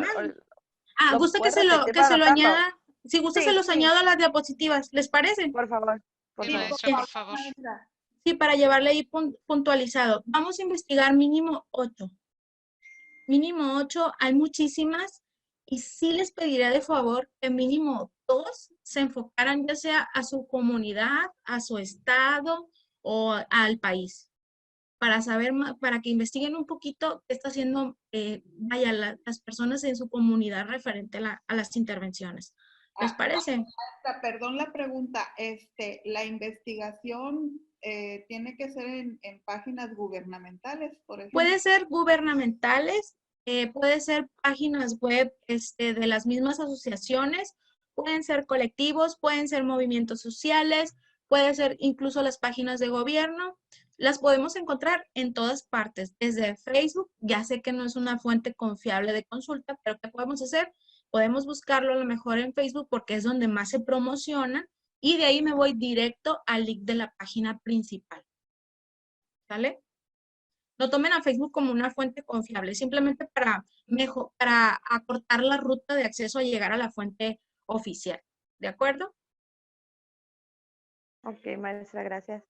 gusta que se lo añada. Si gusta, sí, se los añado a las diapositivas. ¿Les parece? Por favor. Sí, maestra, por favor. Sí, para llevarle ahí puntualizado. Vamos a investigar mínimo 8. Mínimo 8, hay muchísimas. Y sí les pediré de favor que mínimo 2 se enfocaran ya sea a su comunidad, a su estado o al país. Para saber, para que investiguen un poquito qué está haciendo, las personas en su comunidad referente a las intervenciones. ¿Les parece? Perdón la pregunta, la investigación tiene que ser en páginas gubernamentales, por ejemplo. Puede ser gubernamentales, puede ser páginas web de las mismas asociaciones, pueden ser colectivos, pueden ser movimientos sociales, puede ser incluso las páginas de gobierno. Las podemos encontrar en todas partes, desde Facebook. Ya sé que no es una fuente confiable de consulta, pero ¿qué podemos hacer? Podemos buscarlo a lo mejor en Facebook porque es donde más se promociona y de ahí me voy directo al link de la página principal. ¿Sale? No tomen a Facebook como una fuente confiable, simplemente para acortar la ruta de acceso a llegar a la fuente oficial. ¿De acuerdo? Ok, maestra, gracias.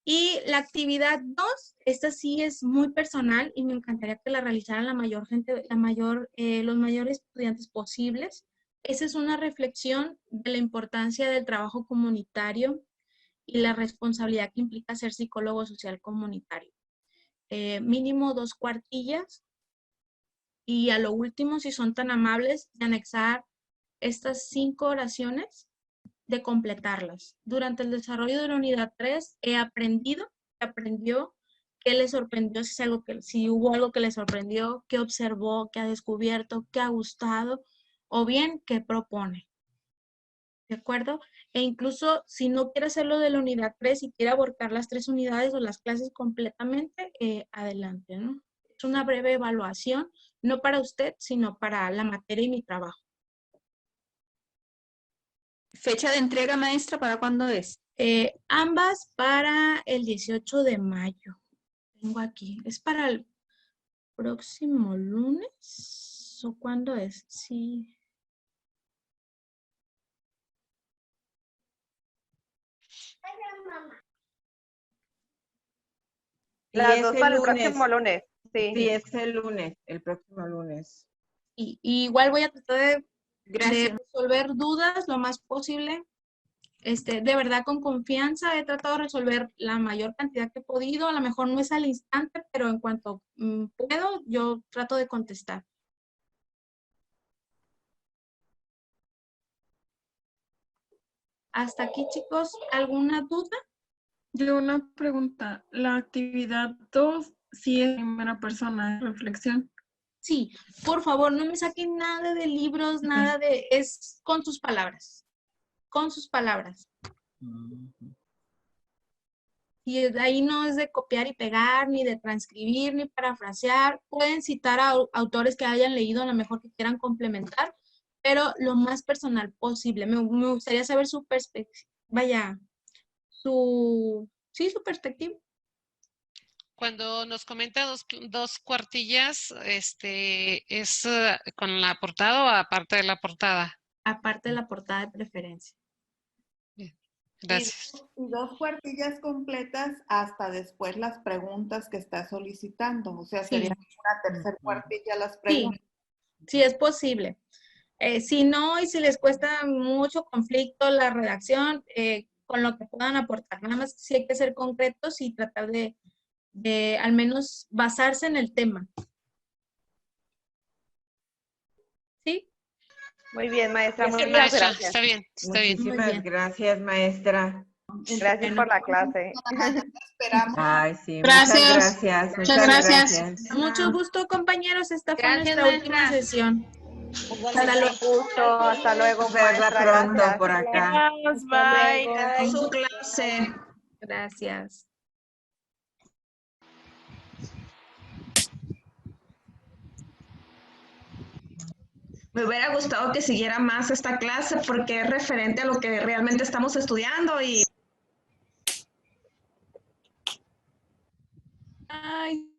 Y la actividad 2, esta sí es muy personal y me encantaría que la realizaran la mayor gente, los mayores estudiantes posibles. Esa es una reflexión de la importancia del trabajo comunitario y la responsabilidad que implica ser psicólogo social comunitario. Mínimo 2 cuartillas y a lo último, si son tan amables, de anexar estas 5 oraciones, de completarlas. Durante el desarrollo de la unidad 3 aprendió, qué le sorprendió, si hubo algo que le sorprendió, qué observó, qué ha descubierto, qué ha gustado, o bien qué propone. ¿De acuerdo? E incluso si no quiere hacerlo de la unidad 3 y quiere abortar las 3 unidades o las clases completamente, adelante, ¿no? Es una breve evaluación, no para usted, sino para la materia y mi trabajo. ¿Fecha de entrega, maestra, para cuándo es? Ambas para el 18 de mayo. Tengo aquí. ¿Es para el próximo lunes? ¿O cuándo es? Sí. Las es dos el para el lunes. próximo lunes. Sí. Sí, es el lunes, el próximo lunes. Y igual voy a tratar de Gracias. resolver dudas lo más posible. De verdad, con confianza, he tratado de resolver la mayor cantidad que he podido. A lo mejor no es al instante, pero en cuanto puedo, yo trato de contestar. Hasta aquí, chicos, ¿alguna duda? Yo una pregunta. La actividad 2 sí es primera persona, reflexión. Sí, por favor, no me saquen nada de libros, nada de... Es con sus palabras. Con sus palabras. Y de ahí no es de copiar y pegar, ni de transcribir, ni parafrasear. Pueden citar a autores que hayan leído, a lo mejor que quieran complementar, pero lo más personal posible. Me gustaría saber su perspectiva. Vaya, su perspectiva. Cuando nos comenta dos cuartillas, ¿es con la portada o aparte de la portada? Aparte de la portada de preferencia. Bien, gracias. Y dos cuartillas completas hasta después las preguntas que está solicitando. O sea, sería una tercera cuartilla las preguntas. Sí, es posible. Si no, y si les cuesta mucho conflicto la redacción, con lo que puedan aportar. Nada más sí hay que ser concretos y tratar de al menos basarse en el tema. ¿Sí? Muy bien, maestra. Muchas Maestra, gracias. está bien, está bien. Muchísimas gracias, maestra. Gracias por la clase. Esperamos. Ay, sí, Gracias. muchas gracias. Muchas gracias. Mucho gusto, compañeros. Esta fue Gracias, nuestra última maestra. sesión. Hasta luego. Hasta luego, Verla maestra. pronto Gracias. por acá. Bye. luego. Su clase. Gracias. Me hubiera gustado que siguiera más esta clase porque es referente a lo que realmente estamos estudiando y Ay.